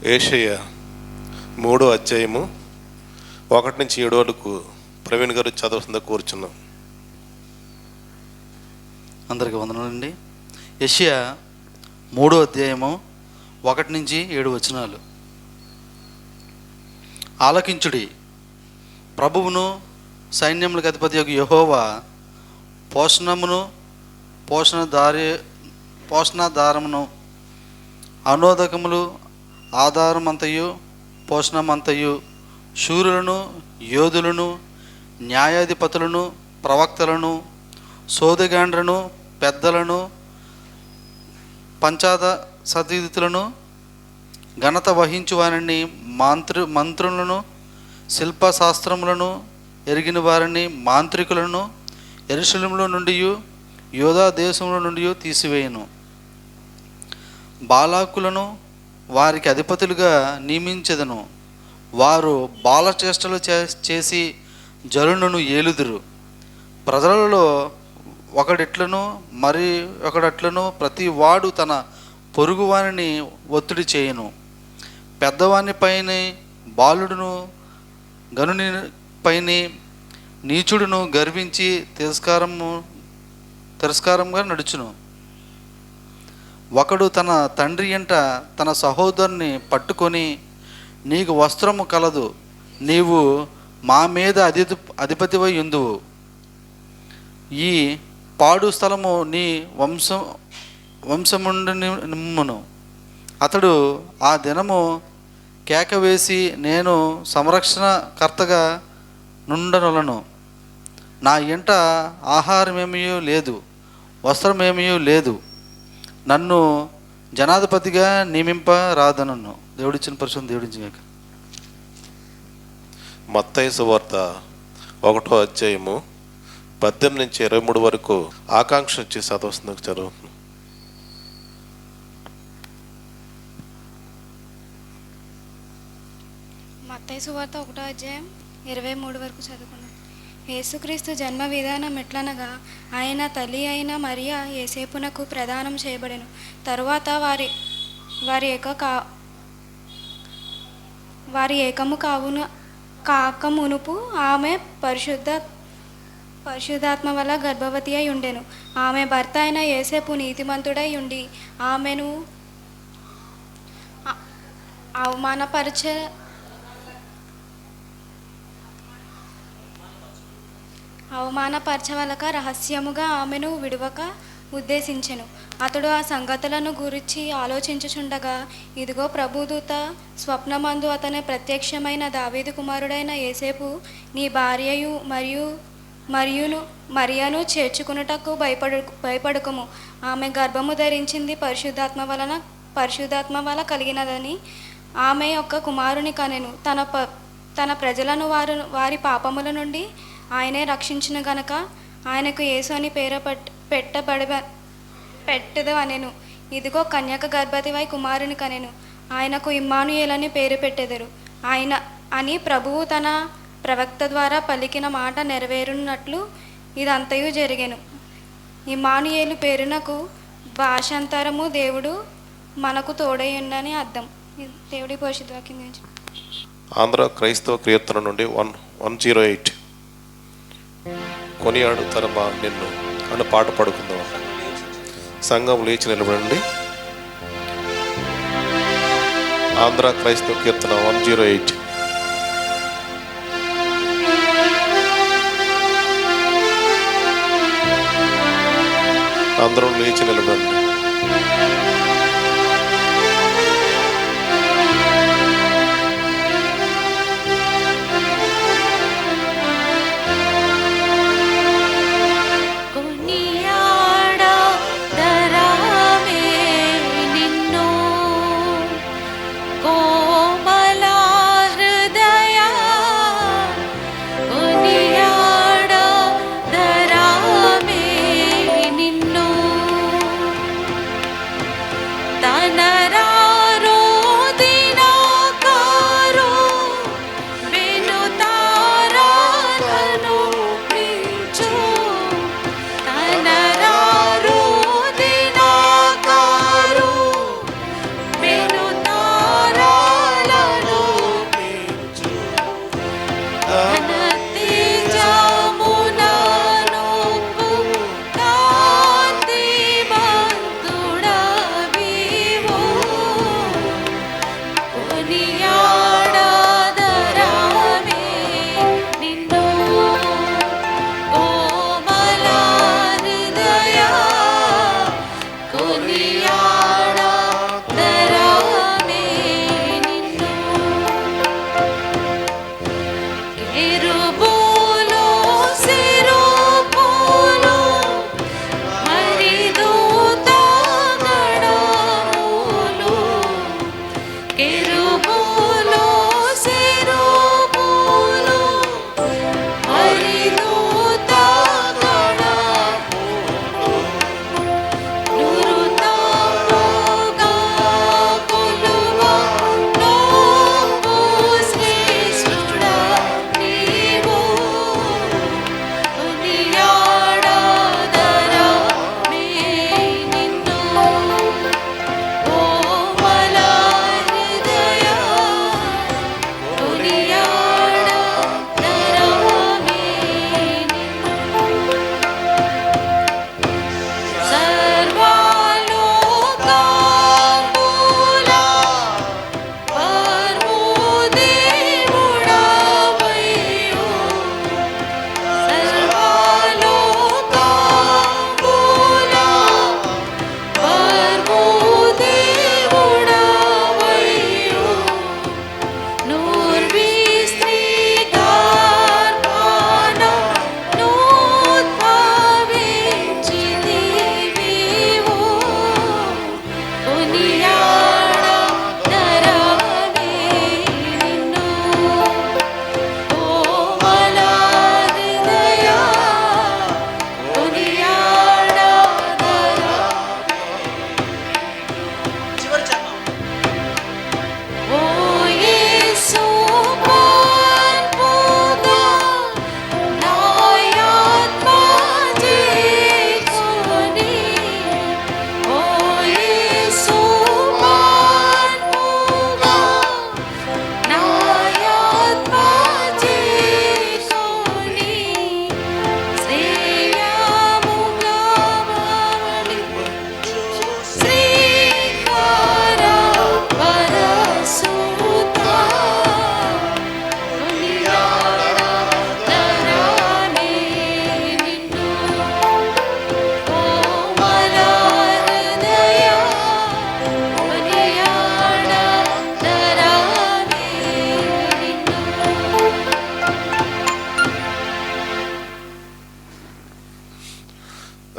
యేషయా 3వ అధ్యాయము 1 నుంచి 7 వరకు ప్రవీణ్ గారు చదువుతుందా కూర్చున్నాం. అందరికీ వందనాలండి. యేషయా 3వ అధ్యాయము 1 నుంచి 7 వచనాలు. ఆలకించుడి, ప్రభువును సైన్యములకు అధిపతి యొక్క యెహోవా పోషణాధారమును అనోదకములు ఆధారమంతయు పోషణమంతయు శూరులను యోధులను న్యాయాధిపతులను ప్రవక్తలను సోదగాండ్రను పెద్దలను పంచాద సతీతులను ఘనత వహించు వారిని మంత్రులను శిల్పశాస్త్రములను ఎరిగిన వారిని మాంత్రికులను యెరూషలేములో నుండి యూదా దేశంలో నుండి తీసివేయను. బాలాకులను వారికి అధిపతులుగా నియమించెదను. వారు బాలచేష్టలు చేసి జనులను ఏలుదురు. ప్రజలలో ఒకడిట్లను మరి ఒకడట్లను ప్రతి వాడు తన పొరుగువానిని ఒత్తిడి చేయును. పెద్దవాని పైన బాలుడును గనుని పైన నీచుడును గర్వించి తిరస్కారంగా నడుచును. ఒకడు తన తండ్రి ఎంట తన సహోదరుని పట్టుకొని, నీకు వస్త్రము కలదు, నీవు మా మీద అధిపతివై ఉందువు, ఈ పాడు స్థలము నీ వంశముండును. అతడు ఆ దినము కేక వేసి, నేను సంరక్షణకర్తగా నుండనొలను, నా ఇంట ఆహారమేమీ లేదు, వస్త్రమేమీ లేదు, నన్ను జనాధిపతిగా నియమింపరాదనను. దేవుడిచ్చిన పరిశుద్ధం దేవుడించగాక. మత్తయి సువార్త 1వ అధ్యాయము 18 నుంచి 23 వరకు ఆకాంక్ష వచ్చి చదవస్తుంది చదువుతుంది. మత్తయి సువార్త 1వ అధ్యాయం 23 వరకు చదువుకున్నాం. యేసుక్రీస్తు జన్మ విధానం ఎట్లనగా, ఆయన తల్లి అయిన మరియా యేసేపునకు ప్రదానం చేయబడెను. తరువాత వారి ఏకము కాకమునుపు ఆమె పరిశుద్ధాత్మ వల్ల గర్భవతి అయి ఉండెను. ఆమె భర్త అయిన యేసేపు నీతిమంతుడై ఉండి ఆమెను అవమానపరచవలక రహస్యముగా ఆమెను విడువక ఉద్దేశించెను. అతడు ఆ సంగతులను గురించి ఆలోచించుచుండగా, ఇదిగో ప్రభుదూత స్వప్నమందు అతని ప్రత్యక్షమైన దావీదు కుమారుడైన యేసేపు, నీ భార్యయు మరియను చేర్చుకున్నటకు భయపడుకుము, ఆమె గర్భము ధరించింది పరిశుద్ధాత్మ వల్ల కలిగినదని, ఆమె యొక్క కుమారుని కనెను. తన ప్రజలను వారి పాపముల నుండి ఆయనే రక్షించిన గనక ఆయనకు యేసు అని పేరు పెట్టదు అనెను. ఇదిగో కన్యక గర్భవతివై కుమారుని కనెను, ఆయనకు ఇమ్మానుయేలని పేరు పెట్టెదరు. ఆయన అని ప్రభువు తన ప్రవక్త ద్వారా పలికిన మాట నెరవేరునట్లు ఇదంతయు జరిగెను. ఇమ్మానుయేలు పేరునకు భాషాంతరము దేవుడు మనకు తోడైయుండని అర్థం. దేవుడి పరిశుద్ధ వాక్యం. ఆంధ్ర క్రైస్తవ కీర్తన నుండి 108 కొనియాడుతరమా నిన్ను అన్న పాట పాడుకుందాం. సంఘం లేచి నిలబడండి. ఆంధ్ర క్రైస్తవ కీర్తన 108. అందరం లేచి నిలబడండి.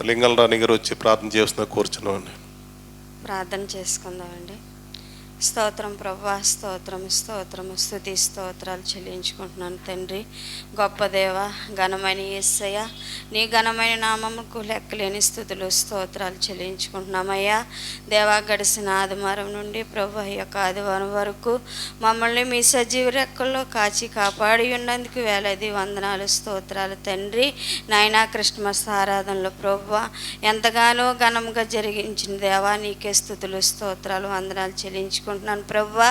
లింగల రాణి గారు వచ్చి ప్రార్థన చేస్తున్నా కూర్చున్నామండి. ప్రార్థన చేసుకుందామండి. స్తోత్రం ప్రభా, స్తోత్రం స్తోత్రం, స్తుతి స్తోత్రాలు చెల్లించుకుంటున్నాను తండ్రి. గొప్ప దేవ, ఘనమైన యేసయ్య, నీ ఘనమైన నామముకు లెక్కలేని స్థుతులు స్తోత్రాలు చెల్లించుకుంటున్నామయ్యా. దేవా, గడిచిన ఆదివారం నుండి ప్రభు యొక్క ఆదివారం వరకు మమ్మల్ని మీ సజీవ రెక్కల్లో కాచి కాపాడి ఉన్నందుకు వేలాది వందనాలు స్తోత్రాలు తండ్రి. నాయనా, క్రిస్మస్ ఆరాధనలో ప్రభు ఎంతగానో ఘనంగా జరిగించిన దేవా, నీకే స్థుతులు స్తోత్రాలు వందనాలు చెల్లించుకుంటున్నాను ప్రభువా.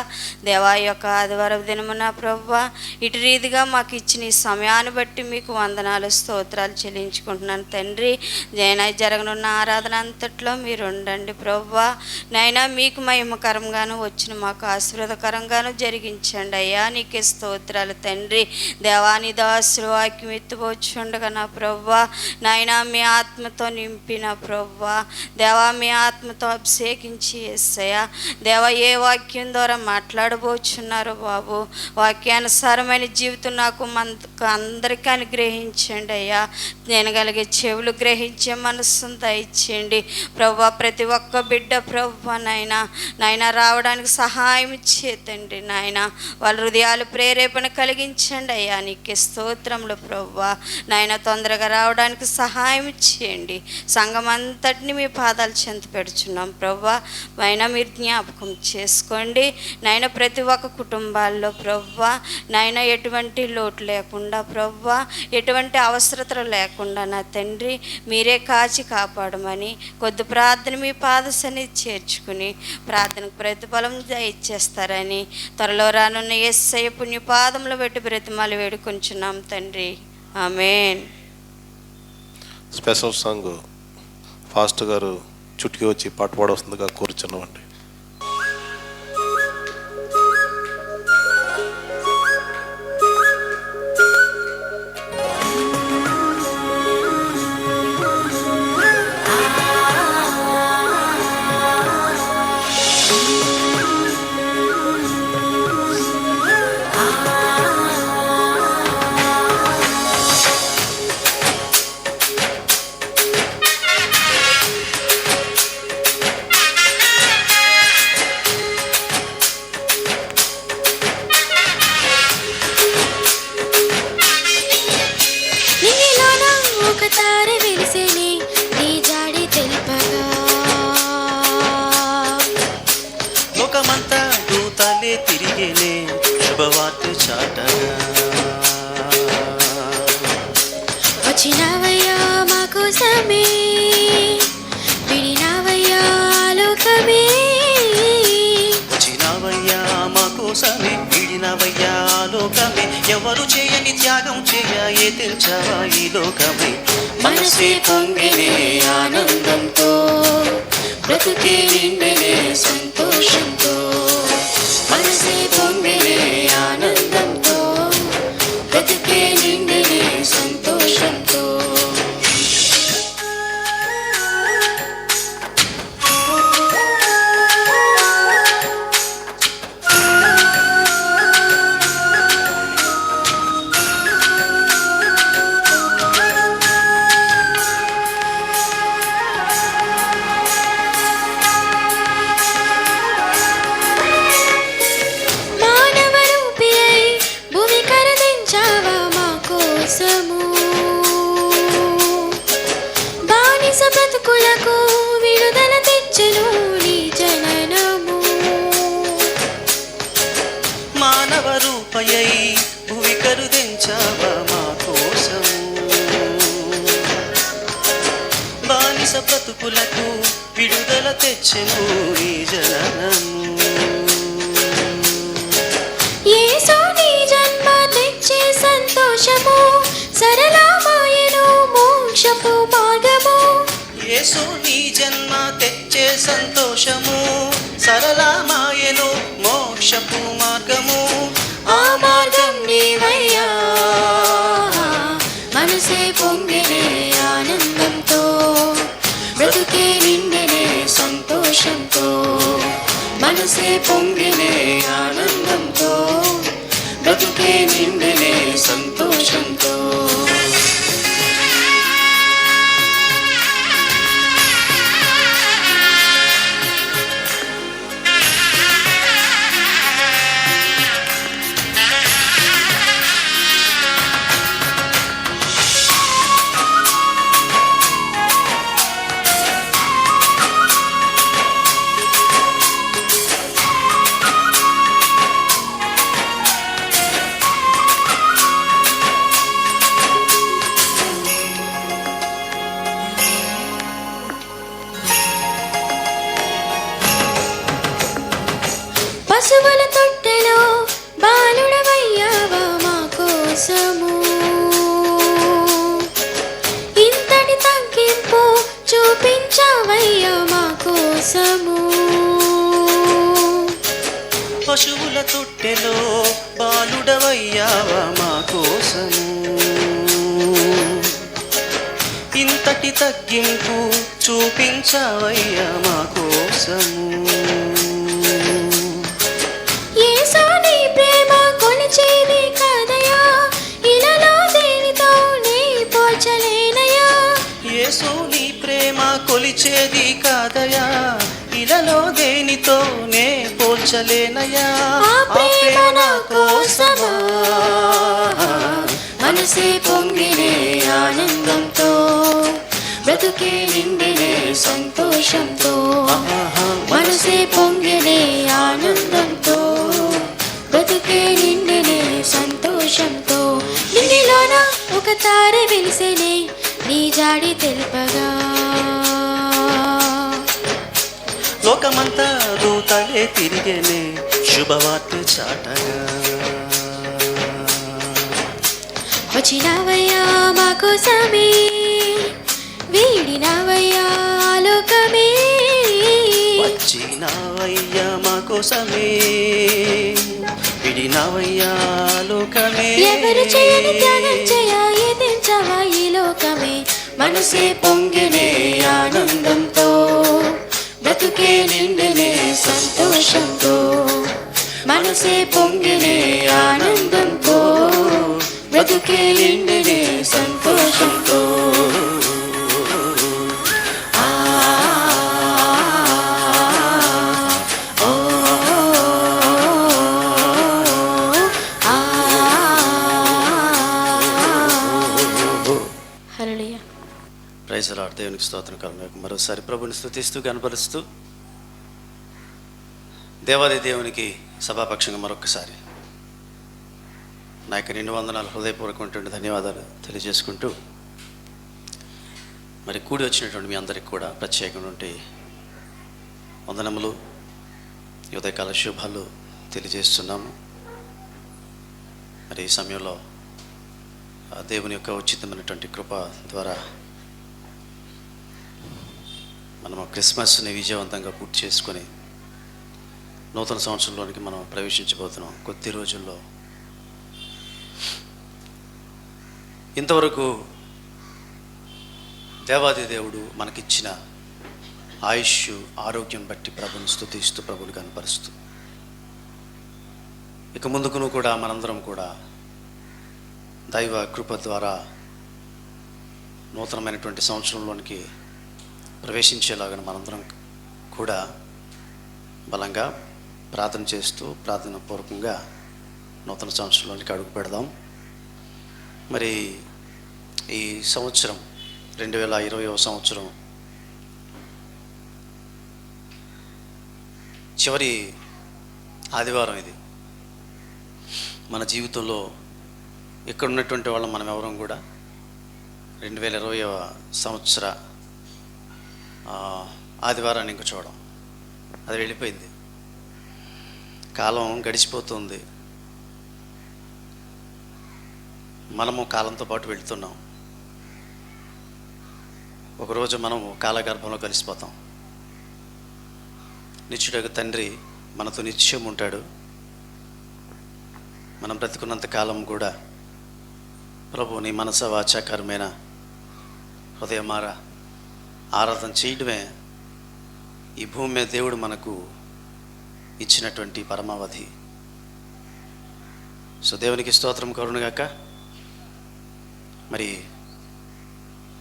దేవా, యొక్క ఆదివారం దినమున ప్రభువా ఇటు రీతిగా మాకు ఇచ్చిన ఈ సమయాన్ని బట్టి మీకు వందనాలు స్తోత్రాలు చెల్లించుకుంటున్నాను తండ్రి. జైనా, జరగనున్న ఆరాధన అంతట్లో మీరు ఉండండి ప్రభువా. నైనా, మీకు మహిమకరంగాను వచ్చిన మాకు ఆశీర్వాదకరంగాను జరిగించండి అయ్యా. నీకే స్తోత్రాలు తండ్రి. దేవాని దాసులు వాక్యం ఎత్తుకొచ్చుండగా నా ప్రభువా, నాయనా మీ ఆత్మతో నింపిన ప్రభువా, దేవా మీ ఆత్మతో అభిషేకించి యేసయ్యా, దేవా ఏ వాక్యం ద్వారా మాట్లాడబోచున్నారో బాబు, వాక్యానుసారమైన జీవితం నాకు అందరికీ అనుగ్రహించండి అయ్యా. నేను కలిగే చెవులు గ్రహించే మనస్సును దయచేయండి ప్రభువా. ప్రతి ఒక్క బిడ్డ ప్రభువా నాయనా రావడానికి సహాయం చేతండి నాయన. వాళ్ళ హృదయాలు ప్రేరేపణ కలిగించండి అయ్యా. నీకే స్తోత్రములు ప్రభువా. నాయన, తొందరగా రావడానికి సహాయం చేయండి. సంఘం అంతటిని మీ పాదాలు చెంత పెడుచున్నాం ప్రభువా. అయినా మీరు జ్ఞాపకం చేసుకోండి నాయన. ప్రతి ఒక్క కుటుంబాల్లో ప్రభువా నాయన ఎటువంటి లోటు లేకుండా ప్రభువా, ఎటువంటి అవసరతలు లేకుండా నా తండ్రి మీరే కాచి కాపాడమని కొద్ది ప్రార్థన మీ పాదసన్ని చేర్చుకుని ప్రార్థనకు ప్రతిఫలం ఇచ్చేస్తారని త్వరలో రానున్న యేసయ్య పుణ్యపాదములు పెట్టి బ్రతిమాలు వేడుకొంచున్నాం తండ్రి. ఆమేన్. స్పెషల్ సాంగ్ ఫాస్ట్ గారు చుట్టుకి వచ్చి పాట పాడవస్తుందిగా కూర్చున్నామండి. లోకమంతా దూతాలే తిరిగేనే శుభవార్త చాటగా. వచ్చినవయ్యా మా కోసమే, విడినవయ్యా లోకమే. వచ్చినవయ్యా మా కోసమే, విడినవయ్యా లోకమే. ఎవరు చేయని త్యాగం చేయే తెల్చావా ఈ లోకమే. మనసే పొంగినే ఆనందంతో, బ్రతుకే నిండెనే సంతోషంతో. మనసే పొంగినే ఆనందంతో, బ్రతుకే నిండెనే సంతోషంతో. బ్రతుకులకు విడుదల తెచ్చెను నీ జననము. మానవ రూపయై భువి కరుదించావా మా కోసము. బానిస బ్రతుకులకు విడుదల తెచ్చెను నీ జననము. యేసు నీ జన్మ తెచ్చే సంతోషము, సరళమాయెను మోక్షపు మార్గము. యేసు నీ జన్మ తెచ్చే సంతోషము, సరళమాయెను మోక్షపు మార్గము. ఆ మార్గం నీవయ్యా. మనసే పొంగినే ఆనందంతో, బ్రతుకే నిండెనే సంతోషంతో. మనసే పొంగినే ఆనందంతో, బ్రతుకే నిండెనే సంతోషంతో. పశువుల తొట్టెలో బాలుడవయ్యావా మా కోసము. ఇంతటి తగ్గింపు చూపించావయ్యా మా కోసము. పశువుల తొట్టెలో బాలుడవయ్యావా మా కోసము. ఇంతటి తగ్గింపు చూపించావయ్యా మా కోసము. యేసు నీ ప్రేమ కొలిచేది కాదయా, ఇలలో దేనితో నీ పోల్చలేనయా. యేసు నీ ప్రేమ కొలిచేది కాదయా, ఇలలో దేనితో నే పోల్చలేనయా. ఆ ప్రేమ నా కోసమా మనసే పొంగినే ఆనందంతో, బ్రతుకే నిండినే సంతోషంతో. మనసే పొంగినే ఆనందంతో, బ్రతుకే నిండినే సంతోషంతో. నింగిలోన ఒక తార వెలిసేనే నీ జాడి తెలుపగా. లోకమంతా దూతలే తిరిగేనే శుభవార్త చాటగా. వచ్చినావయ్యా మా కోసమే, వీడినావయ్యా లోకమే. వచ్చినావయ్యా మా కోసమే, విడినావయ్యా లోకమే. ఎవరు చేయని త్యాగం ఎదించవా ఈ లోకమే. మనసే పొంగినే ఆనందంతో, బ్రతుకే నిండినే సంతోషంతో. మనసే పొంగినే ఆనందంతో, బ్రతుకే నిండినే సంతోషంతో. హల్లెలూయా. Praise the Lord. దేవునికి స్తోత్రం కలుగును. మరోసారి ప్రభుని స్తుతిస్తూ కనపరుస్తూ దేవాది దేవునికి సభాపక్షంగా మరొకసారి నా యొక్క 2 వందనాలు హృదయపూర్వకమైనటువంటి ధన్యవాదాలు తెలియజేసుకుంటూ, మరి కూడి వచ్చినటువంటి మీ అందరికి కూడా ప్రత్యేకమైనటువంటి వందనములు, ఉదయకాల శుభాలు తెలియజేస్తున్నాము. మరి ఈ సమయంలో దేవుని యొక్క ఉచితమైనటువంటి కృప ద్వారా మనము క్రిస్మస్ని విజయవంతంగా పూర్తి చేసుకొని నూతన సంవత్సరంలోనికి మనం ప్రవేశించబోతున్నాం. కొద్ది రోజుల్లో ఇంతవరకు దేవాది దేవుడు మనకిచ్చిన ఆయుష్, ఆరోగ్యం బట్టి ప్రభుని స్తుతిస్తూ, ప్రభుని కనపరుస్తూ, ఇక ముందుకును కూడా మనందరం కూడా దైవ కృప ద్వారా నూతనమైనటువంటి సంవత్సరంలోనికి ప్రవేశించేలాగా మనందరం కూడా బలంగా ప్రార్థన చేస్తూ, ప్రార్థన పూర్వకంగా నూతన సంవత్సరంలోనికి అడుగు పెడదాం. మరి ఈ సంవత్సరం 2020వ సంవత్సరం చివరి ఆదివారం ఇది. మన జీవితంలో ఇక్కడ ఉన్నటువంటి వాళ్ళం మనం ఎవరం కూడా 2020వ సంవత్సర ఆదివారాన్ని ఇంక చూడం. అది వెళ్ళిపోయింది. కాలం గడిచిపోతుంది. మనము కాలంతో పాటు వెళుతున్నాం. ఒకరోజు మనము కాలగర్భంలో కలిసిపోతాం. నిత్యుడగు తండ్రి మనతో నిత్యం ఉంటాడు. మనం బ్రతుకున్నంత కాలం కూడా ప్రభు నీ మనస వాచాకరమైన హృదయమార ఆరాధన చేయడమే ఈ భూమి మీద దేవుడు మనకు ఇచ్చినటువంటి పరమావధి. సో దేవునికి స్తోత్రం కలుగునుగాక. మరి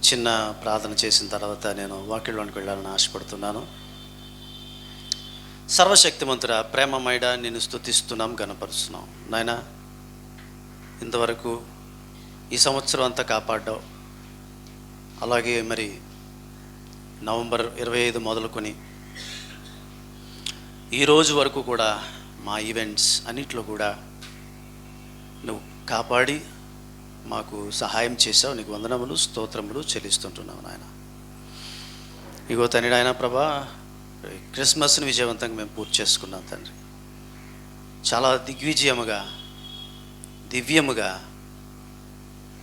చిన్న ప్రార్థన చేసిన తర్వాత నేను వాక్యంలోనికి వెళ్ళాలని ఆశపడుతున్నాను. సర్వశక్తిమంతుడా, ప్రేమమయుడా, నిన్ను స్తుతిస్తున్నాం, గణపరుస్తున్నాం. నాయన, ఇంతవరకు ఈ సంవత్సరం అంతా కాపాడ్డావు. అలాగే మరి నవంబర్ 25 మొదలుకొని ఈరోజు వరకు కూడా మా ఈవెంట్స్ అన్నిట్లో కూడా నువ్వు కాపాడి మాకు సహాయం చేసావు. నీకు వందనములు, స్తోత్రములు చెల్లిస్తుంటున్నావు నాయన. ఇగో తండ్రి, ఆయన ప్రభా, క్రిస్మస్ని విజయవంతంగా మేము పూర్తి చేసుకున్నాం తండ్రి. చాలా దిగ్విజయముగా, దివ్యముగా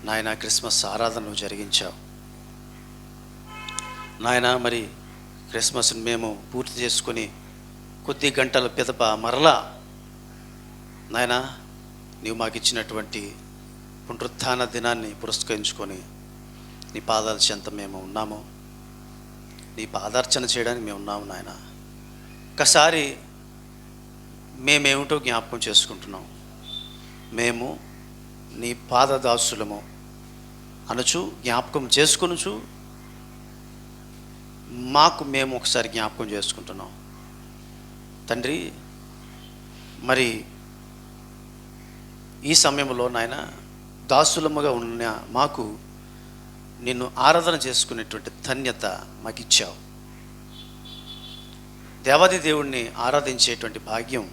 నాయన క్రిస్మస్ ఆరాధనను జరిగించావు నాయన. మరి క్రిస్మస్ని మేము పూర్తి చేసుకొని కొద్ది గంటల పిదప మరలా నాయన నీవు మాకు ఇచ్చినటువంటి పునరుత్థాన దినాన్ని పురస్కరించుకొని నీ పాదాల చెంత మేము ఉన్నాము, నీ పాదార్చన చేయడానికి మేము ఉన్నాము నాయన. ఒకసారి మేమేమిటో జ్ఞాపకం చేసుకుంటున్నాం. మేము నీ పాదదాసులము అనుచు జ్ఞాపకం చేసుకొనుచు మాకు మేము ఒకసారి జ్ఞాపకం చేసుకుంటున్నాం తండ్రి. మరి ఈ సమయంలో నాయన దాసులముగా ఉన్న మాకు నిన్ను ఆరాధన చేసుకునేటువంటి ధన్యత మాకు ఇచ్చావు. దేవాది దేవుణ్ణి ఆరాధించేటువంటి భాగ్యం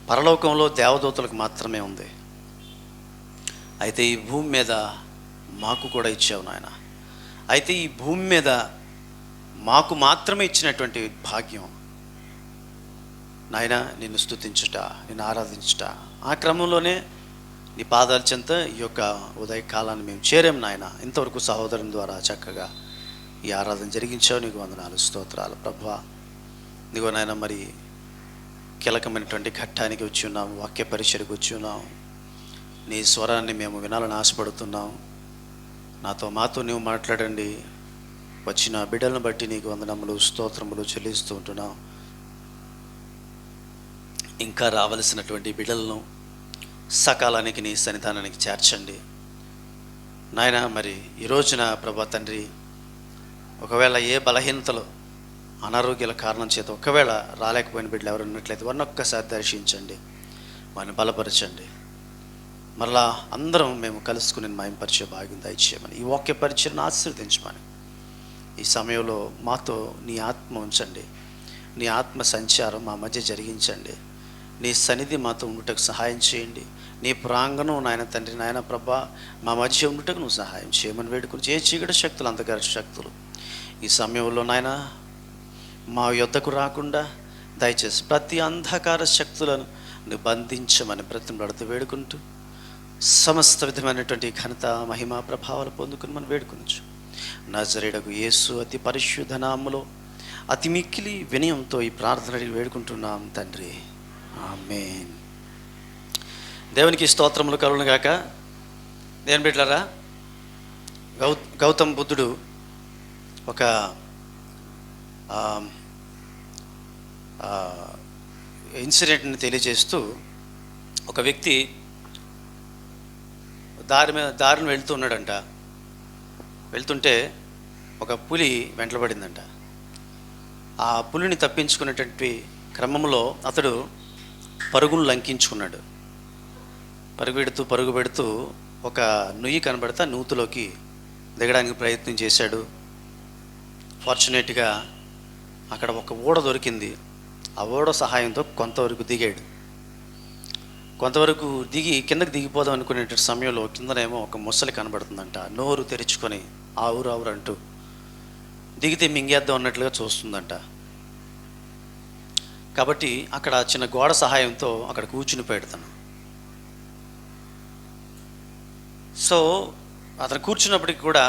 పరలోకంలో దేవదూతలకు మాత్రమే ఉంది. అయితే ఈ భూమి మీద మాకు కూడా ఇచ్చావు నాయన. అయితే ఈ భూమి మీద మాకు మాత్రమే ఇచ్చినటువంటి భాగ్యం నాయన నిన్ను స్తుతించుట, నిన్ను ఆరాధించుట. ఆ క్రమంలోనే నీ పాదాల చెంత ఈ యొక్క ఉదయకాలాన్ని మేము చేరాం నాయన. ఇంతవరకు సహోదరుని ద్వారా చక్కగా ఈ ఆరాధన జరిగించావు. నీకు వందనాలు, స్తోత్రాలు ప్రభువా. నీకు నాయన మరి కీలకమైనటువంటి ఘట్టానికి వచ్చి ఉన్నాము, వాక్య పరిచయకు వచ్చి ఉన్నాము. నీ స్వరాన్ని మేము వినాలని ఆశపడుతున్నాం. మాతో నీవు మాట్లాడండి. వచ్చిన బిడ్డలను బట్టి నీకు వందనములు, స్తోత్రములు చెల్లిస్తూ ఉంటున్నాం. ఇంకా రావలసినటువంటి బిడ్డలను సకాలానికి నీ సన్నిధానానికి చేర్చండి నాయన. మరి ఈ రోజున ప్రభా తండ్రి, ఒకవేళ ఏ బలహీనతలు అనారోగ్యాల కారణం చేత ఒకవేళ రాలేకపోయిన బిడ్డలు ఎవరు ఉన్నట్లయితే వారిని ఒక్కసారి దర్శించండి, వారిని బలపరచండి. మరలా అందరం మేము కలుసుకుని మాయంపరిచే భాగ్యం దయచేయమని, ఈ వాక్య పరిచయను ఆశీర్వదించమని, ఈ సమయంలో మాతో నీ ఆత్మ ఉంచండి, నీ ఆత్మ సంచారం మా మధ్య జరిగించండి. నీ సన్నిధి మాతో ఉండుటకు సహాయం చేయండి. నీ ప్రాంగణం నాయన తండ్రి, నాయన ప్రభా మా మధ్య ఉండుటకు నువ్వు సహాయం చేయమని వేడుకుని, ఏ చీకటి శక్తులు, అంధకార శక్తులు ఈ సమయంలో నాయన మా యొద్దకు రాకుండా దయచేసి ప్రతి అంధకార శక్తులను నువ్వు బంధించమని బ్రతిమలాడుతూ వేడుకుంటూ, సమస్త విధమైనటువంటి ఘనత, మహిమ, ప్రభావాలు పొందుకుని మనం వేడుకొనొచ్చు. నజరేయుడగు యేసు అతి పరిశుద్ధ నామములో అతి మిక్కిలి వినయంతో ఈ ప్రార్థన వేడుకుంటున్నాం తండ్రి, ఆమేన్. దేవునికి స్తోత్రములు కలుగును గాక. దేవుని బిడ్డలారా, గౌతమ్ బుద్ధుడు ఒక ఇన్సిడెంట్ని తెలియజేస్తూ, ఒక వ్యక్తి దారిని వెళ్తూ ఉన్నాడంట. వెళ్తుంటే ఒక పులి వెంటబడిందంట. ఆ పులిని తప్పించుకునేటువంటి క్రమంలో అతడు పరుగును లంకించుకున్నాడు. పరుగు పెడుతూ ఒక నుయ్యి కనబడితే నూతులోకి దిగడానికి ప్రయత్నం చేశాడు. ఫార్చునేట్గా అక్కడ ఒక ఓడ దొరికింది. ఆ ఓడ సహాయంతో కొంతవరకు దిగాడు. కొంతవరకు దిగి కిందకి దిగిపోదాం అనుకునే సమయంలో కిందనేమో ఒక ముసలి కనబడుతుందంట. నోరు తెరుచుకొని ఆవురు ఆవురు అంటూ దిగితే మింగేద్దాం అన్నట్లుగా చూస్తుందంట. కాబట్టి అక్కడ చిన్న గోడ సహాయంతో అక్కడ కూర్చుని పెడతాను. సో అతను కూర్చున్నప్పటికి కూడా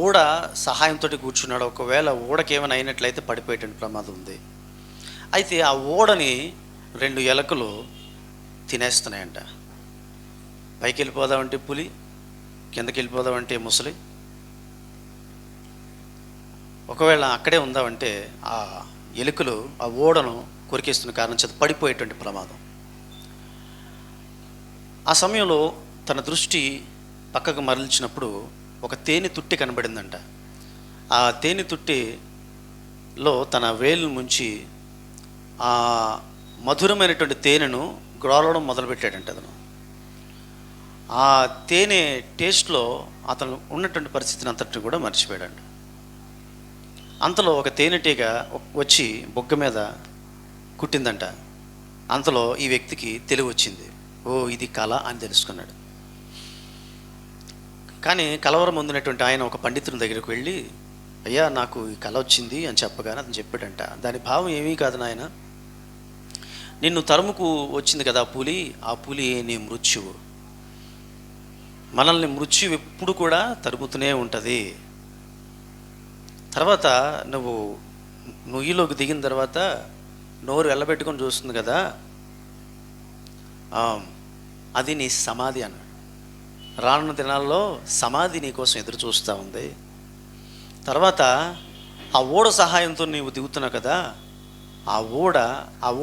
ఓడ సహాయంతో కూర్చున్నాడు. ఒకవేళ ఓడకి ఏమైనా అయినట్లయితే పడిపోయేటువంటి ప్రమాదం ఉంది. అయితే ఆ ఓడని 2 ఎలుకలు తినేస్తున్నాయంట. పైకి వెళ్ళిపోదామంటే పులి, కిందకి వెళ్ళిపోదామంటే ముసలి. ఒకవేళ అక్కడే ఉందామంటే ఆ ఎలుకలు ఆ ఓడను కొరికేస్తున్న కారణం చేత పడిపోయేటువంటి ప్రమాదం. ఆ సమయంలో తన దృష్టి పక్కకు మరల్చినప్పుడు ఒక తేనె తుట్టి కనబడిందంట. ఆ తేనె తుట్టిలో తన వేలు ముంచి ఆ మధురమైనటువంటి తేనెను గ్రోలడం మొదలుపెట్టాడంట. అతను ఆ తేనె టేస్ట్లో అతను ఉన్నటువంటి పరిస్థితిని అంతటిని కూడా మర్చిపోయాడంట. అంతలో ఒక తేనెటీగ వచ్చి బొగ్గ మీద కుట్టిందంట. అంతలో ఈ వ్యక్తికి తెలివి వచ్చింది. ఓ, ఇది కళ అని తెలుసుకున్నాడు. కానీ కలవరం పొందినటువంటి ఆయన ఒక పండితుని దగ్గరకు వెళ్ళి, అయ్యా నాకు ఈ కళ వచ్చింది అని చెప్పగానే అతను చెప్పాడంట, దాని భావం ఏమీ కాదు నాయన, నిన్ను తరుముకు వచ్చింది కదా ఆ పులి నీ మృత్యువు. మనల్ని మృత్యువు ఎప్పుడు కూడా తరుముతూనే ఉంటుంది. తర్వాత నువ్వు నుయ్యిలోకి దిగిన తర్వాత నోరు వెళ్ళబెట్టుకొని చూస్తుంది కదా, అది నీ సమాధి అన్నాడు. రానున్న దినాల్లో సమాధి నీ కోసం ఎదురు చూస్తూ ఉంది. తర్వాత ఆ ఓడ సహాయంతో నీవు దిగుతున్నావు కదా, ఆ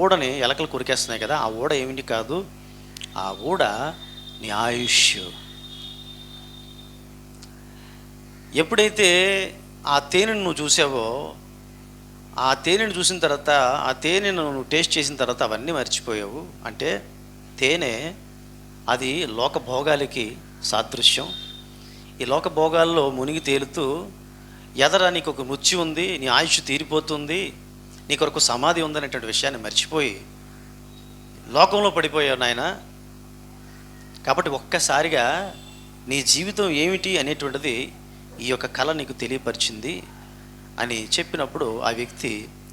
ఓడని ఎలకలు కొరికేస్తున్నాయి కదా, ఆ ఓడ ఏమిటి కాదు, ఆ ఓడ నీ ఆయుష్. ఎప్పుడైతే ఆ తేనెను నువ్వు చూసావో, ఆ తేనెను చూసిన తర్వాత, ఆ తేనెను నువ్వు టేస్ట్ చేసిన తర్వాత అవన్నీ మర్చిపోయావు. అంటే తేనె అది లోక భోగాలకి సాదృశ్యం. ఈ లోక భోగాల్లో మునిగి తేలుతూ ఎదర నీకు ఒక మృత్యు ఉంది, నీ ఆయుష్ తీరిపోతుంది, నీ కొరకు సమాధి ఉందనేటువంటి విషయాన్ని మర్చిపోయి లోకంలో పడిపోయావు నాయన. కాబట్టి ఒక్కసారిగా నీ జీవితం ఏమిటి అనేటువంటిది ఈ యొక్క కళ నీకు తెలియపరిచింది అని చెప్పినప్పుడు ఆ వ్యక్తి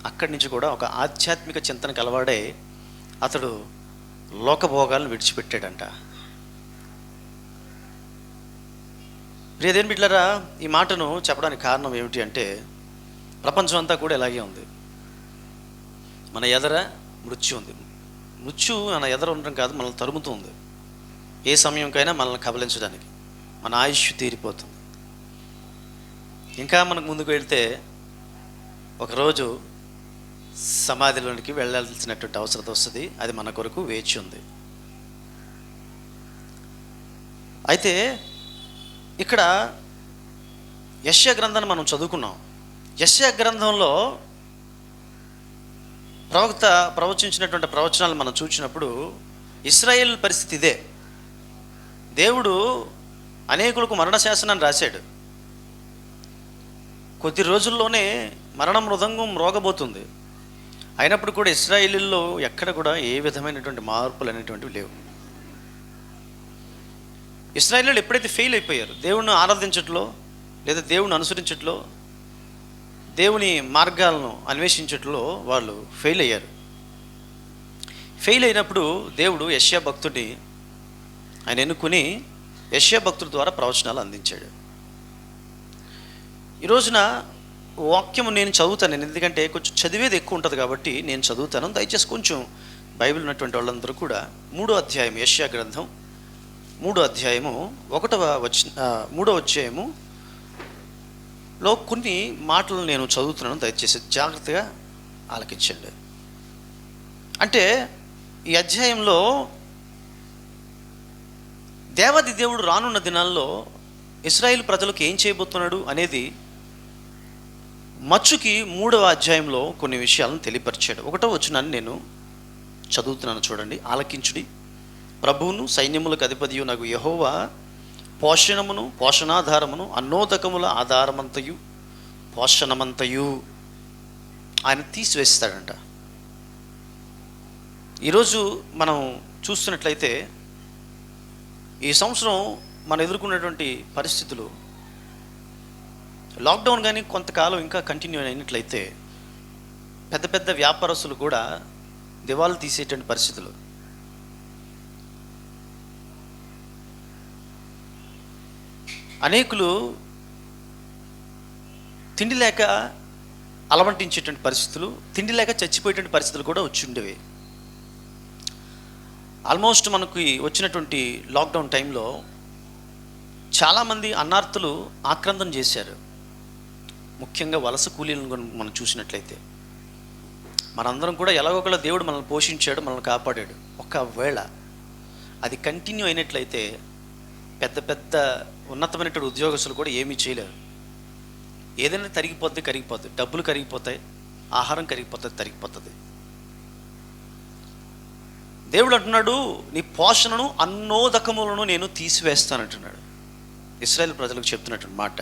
అక్కడి నుంచి కూడా ఒక ఆధ్యాత్మిక చింతన కలవాడే అతడు లోకభోగాలను విడిచిపెట్టాడంట. ప్రియదేని బిడ్డలారా, ఈ మాటను చెప్పడానికి కారణం ఏమిటి అంటే ప్రపంచం అంతా కూడా ఇలాగే ఉంది. మన ఎదర మృత్యు ఉంది. మృత్యు మన ఎదర ఉండడం కాదు, మనల్ని తరుముతుంది. ఏ సమయంకైనా మనల్ని కబలించడానికి. మన ఆయుష్ తీరిపోతుంది. ఇంకా మనకు ముందుకు వెళ్తే ఒకరోజు సమాధిలోనికి వెళ్ళాల్సినటువంటి అవసరం వస్తుంది. అది మన కొరకు వేచి ఉంది. అయితే ఇక్కడ యెషయా గ్రంథాన్ని మనం చదువుకున్నాం. యెషయా గ్రంథంలో ప్రవక్త ప్రవచించినటువంటి ప్రవచనాలు మనం చూసినప్పుడు ఇశ్రాయేల్ పరిస్థితి ఇదే. దేవుడు అనేకులకు మరణ శాసనాన్ని రాశాడు. కొద్ది రోజుల్లోనే మరణ మృదంగం మ్రోగబోతుంది. అయినప్పుడు కూడా ఇశ్రాయేలీల్లో ఎక్కడ కూడా ఏ విధమైనటువంటి మార్పులు అనేటువంటివి లేవు. ఇశ్రాయేలీలు ఎప్పుడైతే ఫెయిల్ అయిపోయారు, దేవుణ్ణి ఆరాధించట్లో లేదా దేవుణ్ణి అనుసరించట్లో, దేవుని మార్గాలను అన్వేషించట్లో వాళ్ళు ఫెయిల్ అయ్యారు. ఫెయిల్ అయినప్పుడు దేవుడు యెషయా భక్తుడిని ఆయన ఎన్నుకుని యెషయా భక్తుడి ద్వారా ప్రవచనాలు అందించాడు. ఈ రోజున వాక్యము నేను చదువుతాను, ఎందుకంటే కొంచెం చదివేది ఎక్కువ ఉంటుంది కాబట్టి నేను చదువుతాను. దయచేసి కొంచెం బైబిల్ ఉన్నటువంటి వాళ్ళందరూ కూడా 3వ అధ్యాయం యెషయా గ్రంథం 3వ అధ్యాయము 3వ అధ్యాయములో కొన్ని మాటలు నేను చదువుతున్నాను. దయచేసి జాగ్రత్తగా ఆలకించండి. అంటే ఈ అధ్యాయంలో దేవాది దేవుడు రానున్న దినాల్లో ఇశ్రాయేలు ప్రజలకు ఏం చేయబోతున్నాడు అనేది మచ్చుకి 3వ అధ్యాయంలో కొన్ని విషయాలను తెలియపరిచాడు. 1వ వచనాన్ని నేను చదువుతున్నాను, చూడండి, ఆలకించుడి. ప్రభువును సైన్యములకు అధిపతియు నాకు యెహోవా పోషణమును పోషణాధారమును అన్నోదకముల ఆధారమంతయు పోషణమంతయు ఆయన తీసివేస్తాడంట. ఈరోజు మనం చూస్తున్నట్లయితే ఈ సంవత్సరం మనం ఎదుర్కొన్నటువంటి పరిస్థితులు, లాక్డౌన్ కానీ కొంతకాలం ఇంకా కంటిన్యూ అయినట్లయితే పెద్ద పెద్ద వ్యాపారస్తులు కూడా దివాళా తీసేటువంటి పరిస్థితులు. అనేకులు తిండి లేక అలవంటించేటువంటి పరిస్థితులు, తిండి లేక చచ్చిపోయేటువంటి పరిస్థితులు కూడా వచ్చి ఉండేవి. ఆల్మోస్ట్ మనకి వచ్చినటువంటి లాక్డౌన్ టైంలో చాలామంది అన్నార్తులు ఆక్రందన చేశారు. ముఖ్యంగా వలస కూలీలను మనం చూసినట్లయితే మనందరం కూడా ఎలాగోకలా దేవుడు మనల్ని పోషించాడు, మనల్ని కాపాడాడు. ఒకవేళ అది కంటిన్యూ అయినట్లయితే పెద్ద పెద్ద ఉన్నతమైనటువంటి ఉద్యోగస్తులు కూడా ఏమీ చేయలేరు. ఏదైనా కరిగిపోద్ది, డబ్బులు కరిగిపోతాయి, ఆహారం తరిగిపోతుంది. దేవుడు అంటున్నాడు, నీ పోషణను అన్నోదకములను నేను తీసివేస్తానంటున్నాడు. ఇశ్రాయేలు ప్రజలకు చెప్తున్నటువంటి మాట.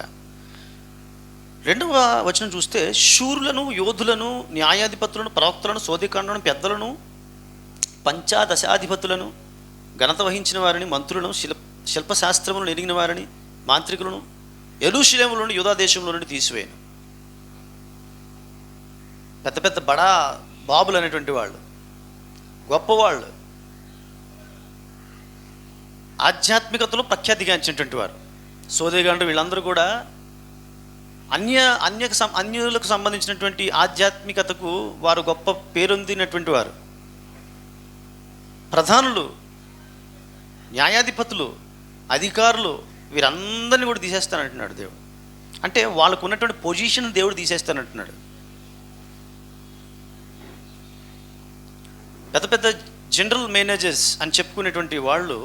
2వ వచనం చూస్తే శూరులను, యోధులను, న్యాయాధిపతులను, ప్రవక్తలను, శోధికాండలను, పెద్దలను, పంచాదశాధిపతులను, ఘనత వహించిన వారిని, మంత్రులను, శిల్పశాస్త్రములను ఎరిగిన వారిని, మాంత్రికులను యెరూషలేములో నుండి యూదా దేశంలో నుండి తీసివేయను. పెద్ద పెద్ద బడా బాబులు అనేటువంటి వాళ్ళు, గొప్పవాళ్ళు, ఆధ్యాత్మికతలో ప్రఖ్యాతిగాంచినటువంటి వారు, సోదేగాండ్రు వీళ్ళందరూ కూడా అన్యులకు సంబంధించినటువంటి ఆధ్యాత్మికతకు వారు గొప్ప పేరొందినటువంటి వారు. ప్రధానులు, న్యాయాధిపతులు, అధికారులు వీరందరినీ కూడా తీసేస్తానంటున్నాడు దేవుడు. అంటే వాళ్ళకు ఉన్నటువంటి పొజిషన్ దేవుడు తీసేస్తానంటున్నాడు. పెద్ద పెద్ద జనరల్ మేనేజర్స్ అని చెప్పుకునేటువంటి వాళ్ళు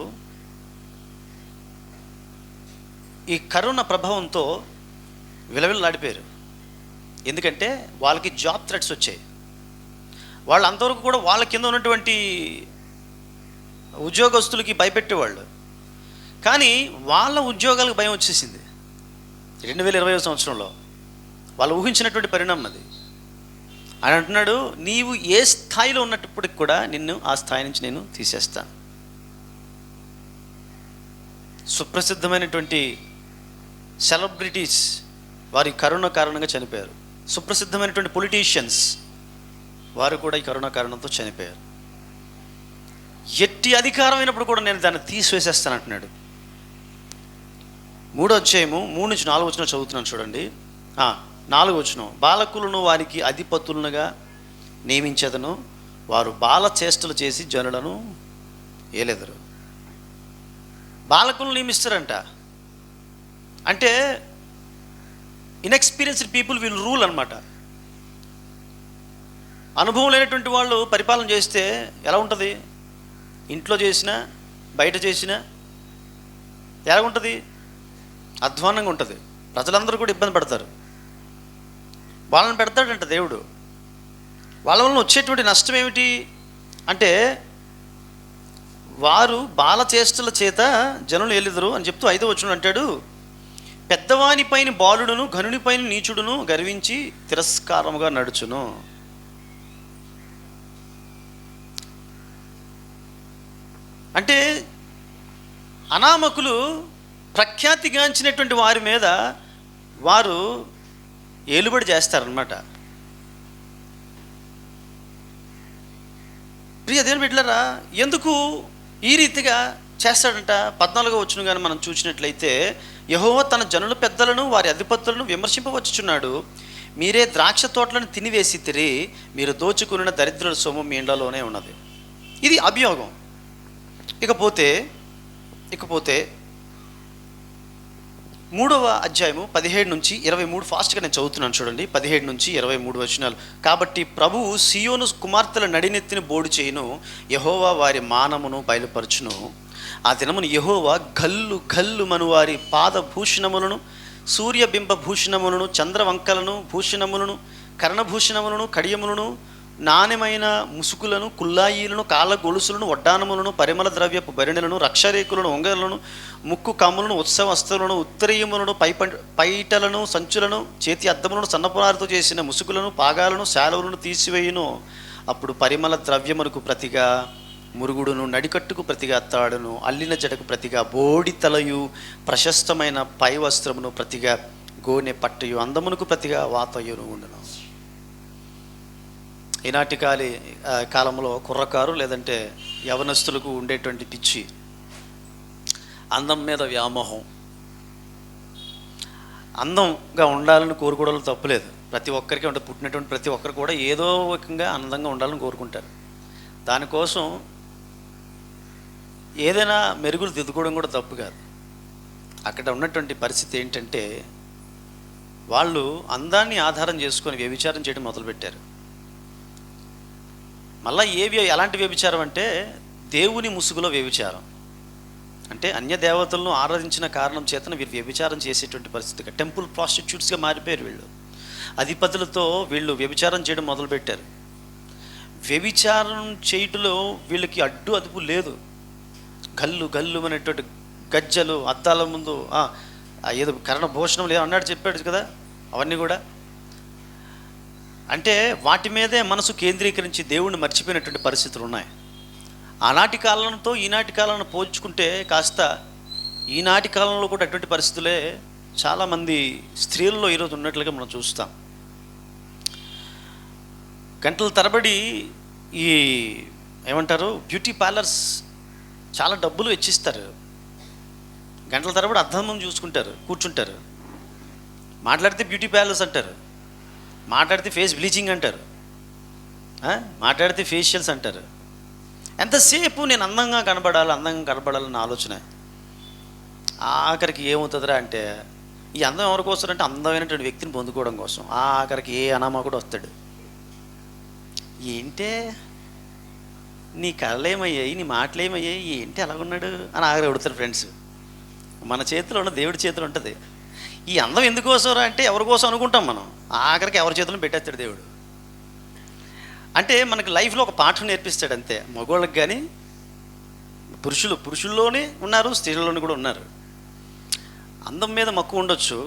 ఈ కరోనా ప్రభావంతో విలవిల్లాడిపోయారు. ఎందుకంటే వాళ్ళకి జాబ్ థ్రెట్స్ వచ్చాయి. వాళ్ళు అంతవరకు కూడా వాళ్ళ కింద ఉన్నటువంటి ఉద్యోగస్తులకి భయపెట్టేవాళ్ళు, కానీ వాళ్ళ ఉద్యోగాలకు భయం వచ్చేసింది 2020 సంవత్సరంలో. వాళ్ళు ఊహించినటువంటి పరిణామం అది. ఆయన అంటున్నాడు, నీవు ఏ స్థాయిలో ఉన్నప్పటికి కూడా నిన్ను ఆ స్థాయి నుంచి నేను తీసేస్తాను. సుప్రసిద్ధమైనటువంటి సెలబ్రిటీస్ వారి కరోనా కారణంగా చనిపోయారు. సుప్రసిద్ధమైనటువంటి పొలిటీషియన్స్ వారు కూడా ఈ కరోనా కారణంతో చనిపోయారు. ఎట్టి అధికారం అయినప్పుడు కూడా నేను దాన్ని తీసివేసేస్తాను అంటున్నాడు. 3వ అధ్యాయము 3 నుంచి 4 వచనం చదువుతున్నాను చూడండి. 4వ వచనం, బాలకులను వారికి అధిపతులుగా నియమించదను, వారు బాల చేష్టలు చేసి జనులను ఏలెదరు. బాలకులను నియమిస్తారంట. అంటే ఇన్ఎక్స్పీరియన్స్డ్ పీపుల్ విల్ రూల్ అనమాట. అనుభవం లేనటువంటి వాళ్ళు పరిపాలన చేస్తే ఎలా ఉంటుంది? ఇంట్లో చేసినా బయట చేసినా ఎలా ఉంటుంది? అధ్వానంగా ఉంటుంది. ప్రజలందరూ కూడా ఇబ్బంది పడతారు. వాళ్ళని పెడతాడంట దేవుడు. వాళ్ళ వలన వచ్చేటువంటి నష్టం ఏమిటి అంటే, వారు బాల చేష్టల చేత జనులు ఏలిదరు అని చెప్తూ 5వ వచనం అంటాడు, పెద్దవానిపైన బాలుడును ఘనునిపైన నీచుడును గర్వించి తిరస్కారముగా నడుచును. అంటే అనామకులు ప్రఖ్యాతిగాంచినటువంటి వారి మీద వారు ఏలుబడి చేస్తారనమాట. ప్రియ దేవుని బిడ్డలారా, ఎందుకు ఈ రీతిగా చేస్తాడంట? 14వ వచనం కానీ మనం చూసినట్లయితే, యెహోవా తన జనుల పెద్దలను వారి అధిపతులను విమర్శింపవచ్చుచున్నాడు. మీరే ద్రాక్ష తోటలను తినివేసితిరి, మీరు దోచుకున్న దరిద్రుల సొమ్ము మీ ఇండ్లలోనే ఉన్నది. ఇది అభియోగం. ఇకపోతే 3వ అధ్యాయము 17 నుంచి 23 ఫాస్ట్గా నేను చదువుతున్నాను చూడండి. 17 నుంచి 23 వచనాలు. కాబట్టి ప్రభువు సియోను కుమార్తెల నడినెత్తిని బోడు చేయును, యెహోవా వారి మానమును బయలుపరచును. ఆ దినమును యెహోవా గల్లు గల్లు మను వారి పాదభూషణములను, సూర్యబింబ భూషణములను, చంద్రవంకలను భూషణములను, కర్ణభూషణములను, కడియములను, నాణ్యమైన ముసుకులను, కుల్లాయిలను, కాళ్ళ గొలుసులను, వడ్డానములను, పరిమళ ద్రవ్యపు భరిణెలను, రక్షరేకులను, ఉంగరులను, ముక్కు కమ్ములను, ఉత్సవ వస్తువులను, ఉత్తరీయములను, పైటలను, సంచులను, చేతి అద్దములను, సన్నపునారుతో చేసిన ముసుగులను, పాగాలను, శాలువలను తీసివేయును. అప్పుడు పరిమళ ద్రవ్యమునకు ప్రతిగా మురుగుడును, నడికట్టుకు ప్రతిగా తాడును, అల్లిన జడకు ప్రతిగా బోడి తలయు, ప్రశస్తమైన పై వస్త్రమును ప్రతిగా గోనె పట్టయు, అందమునకు ప్రతిగా వాతయును ఉండును. ఈనాటి కాలంలో కుర్రకారు లేదంటే యవనస్తులకు ఉండేటువంటి పిచ్చి, అందం మీద వ్యామోహం. అందంగా ఉండాలని కోరుకోవడంలో తప్పులేదు. ప్రతి ఒక్కరికి ఉంటుంది. పుట్టినటువంటి ప్రతి ఒక్కరు కూడా ఏదో రకంగా అందంగా ఉండాలని కోరుకుంటారు. దానికోసం ఏదైనా మెరుగులు దిద్దుకోవడం కూడా తప్పు కాదు. అక్కడ ఉన్నటువంటి పరిస్థితి ఏంటంటే, వాళ్ళు అందాన్ని ఆధారం చేసుకొని వ్యభిచారం చేయడం మొదలుపెట్టారు. మళ్ళీ ఎలాంటి వ్యభిచారం అంటే, దేవుని ముసుగులో వ్యభిచారం. అంటే అన్య దేవతలను ఆరాధించిన కారణం చేతన వీరు వ్యభిచారం చేసేటువంటి పరిస్థితిగా, టెంపుల్ ప్రాస్టిట్యూట్స్గా మారిపోయారు వీళ్ళు. అధిపతులతో వీళ్ళు వ్యభిచారం చేయడం మొదలుపెట్టారు. వ్యభిచారం చేయటంలో వీళ్ళకి అడ్డు అదుపు లేదు. గల్లు గల్లు అనేటువంటి గజ్జలు, అద్దాల ముందు ఏదో కర్ణభూషణం లేదు అన్నాడు, చెప్పాడు కదా, అవన్నీ కూడా అంటే వాటి మీదే మనసు కేంద్రీకరించి దేవుణ్ణి మర్చిపోయినటువంటి పరిస్థితులు ఉన్నాయి. ఆనాటి కాలంతో ఈనాటి కాలాన్ని పోల్చుకుంటే కాస్త ఈనాటి కాలంలో కూడా అటువంటి పరిస్థితులే చాలామంది స్త్రీల్లో ఈరోజు ఉన్నట్లుగా మనం చూస్తాం. గంటల తరబడి ఈ ఏమంటారు, బ్యూటీ పార్లర్స్ చాలా డబ్బులు వెచ్చిస్తారు. గంటల తరబడి అద్దం ముందు చూసుకుంటారు, కూర్చుంటారు. మాట్లాడితే బ్యూటీ పార్లర్స్ అంటారు, మాట్లాడితే ఫేస్ బ్లీచింగ్ అంటారు, మాట్లాడితే ఫేషియల్స్ అంటారు. ఎంతసేపు నేను అందంగా కనబడాలన్న ఆలోచన. ఆఖరికి ఏమవుతుందిరా అంటే, ఈ అందం ఎవరికి వస్తారంటే అందమైనటువంటి వ్యక్తిని పొందుకోవడం కోసం. ఆఖరికి ఏ అనామకుడు వస్తాడు. ఏంటే నీ కళ్ళేమయ్యాయి, నీ మాటలేమయ్యాయి, ఏంటి అలాగున్నాడు అని ఆఖరి అడుగుతారు ఫ్రెండ్స్. మన చేతిలో ఉన్న దేవుడి చేతిలో ఉంటుంది. ఈ అందం ఎందుకోసరా అంటే ఎవరి కోసం అనుకుంటాం మనం, ఆఖరికి ఎవరి చేతిలో పెట్టేస్తాడు దేవుడు. అంటే మనకు లైఫ్లో ఒక పాఠం నేర్పిస్తాడు అంతే. మగవాళ్ళకి కానీ పురుషుల్లోనే ఉన్నారు, స్త్రీలలోనే కూడా ఉన్నారు. అందం మీద మక్కువ ఉండొచ్చు,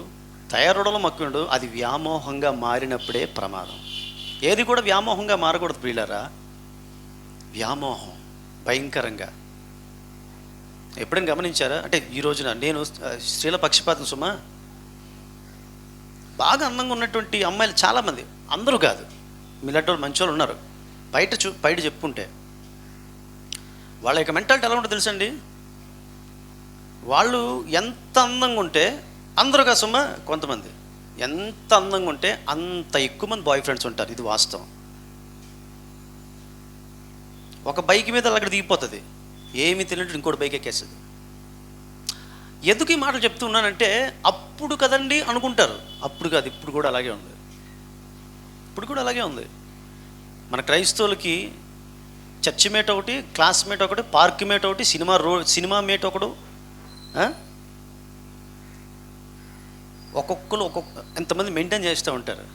తయారవడంలో మక్కువ ఉండదు. అది వ్యామోహంగా మారినప్పుడే ప్రమాదం. ఏది కూడా వ్యామోహంగా మారకూడదు ప్రియులారా. వ్యామోహం భయంకరంగా. ఎప్పుడైనా గమనించారా అంటే, ఈ రోజున నేను స్త్రీల పక్షపాతం సుమా, బాగా అందంగా ఉన్నటువంటి అమ్మాయిలు చాలామంది, అందరూ కాదు, మీలాంటి వాళ్ళు మంచి వాళ్ళు ఉన్నారు, బయట చెప్పుకుంటే వాళ్ళ యొక్క మెంటాలిటీ ఎలా ఉంటుందో తెలుసండి. వాళ్ళు ఎంత అందంగా ఉంటే, అందరూ కాదు సుమా, కొంతమంది ఎంత అందంగా ఉంటే అంత ఎక్కువ మంది బాయ్ ఫ్రెండ్స్ ఉంటారు. ఇది వాస్తవం. ఒక బైక్ మీద అక్కడ దిగిపోతుంది, ఏమీ తెలియదు, ఇంకోటి బైక్ ఎక్కేస్తుంది. ఎందుకు ఈ మాటలు చెప్తున్నానంటే, అప్పుడు కదండి అనుకుంటారు, అప్పుడు కాదు, ఇప్పుడు కూడా అలాగే ఉంది. ఇప్పుడు కూడా అలాగే ఉంది. మన క్రైస్తవులకి చర్చ్ మేట్ ఒకటి, క్లాస్ మేట్ ఒకటి, పార్క్ మేట్ ఒకటి, సినిమా మేట్ ఒకడు. ఒక్కొక్కరు ఎంతమంది మెయింటైన్ చేస్తూ ఉంటారు.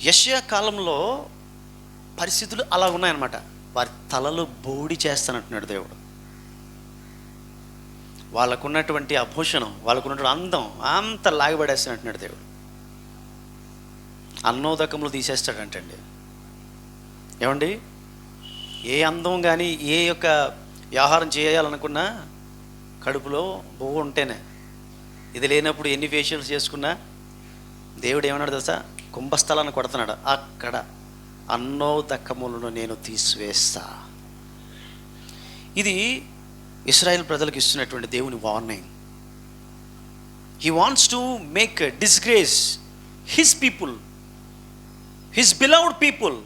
యెషయా కాలంలో పరిస్థితులు అలా ఉన్నాయన్నమాట. వారి తలలు బోడి చేస్తానంటున్నాడు దేవుడు. వాళ్ళకున్నటువంటి ఆభూషణం, వాళ్ళకున్నటువంటి అందం అంత లాగబడేస్తానంటున్నాడు దేవుడు. అన్నోదకములు తీసేస్తాడంటండి. ఏమండి, ఏ అందం కానీ ఏ యొక్క వ్యవహారం చేయాలనుకున్నా కడుపులో బొవ్వు ఉంటేనే. ఇది లేనప్పుడు ఎన్ని ఫేషియల్స్ చేసుకున్నా దేవుడు ఏమన్నాడు తెలుసా, కుంభస్థలాన్ని కొడుతున్నాడు. అక్కడ అన్నోదకములను నేను తీసివేస్తా. ఇది ఇశ్రాయేల్ ప్రజలకు ఇస్తున్నటువంటి దేవుని warning. He wants to make disgrace his people, his beloved people.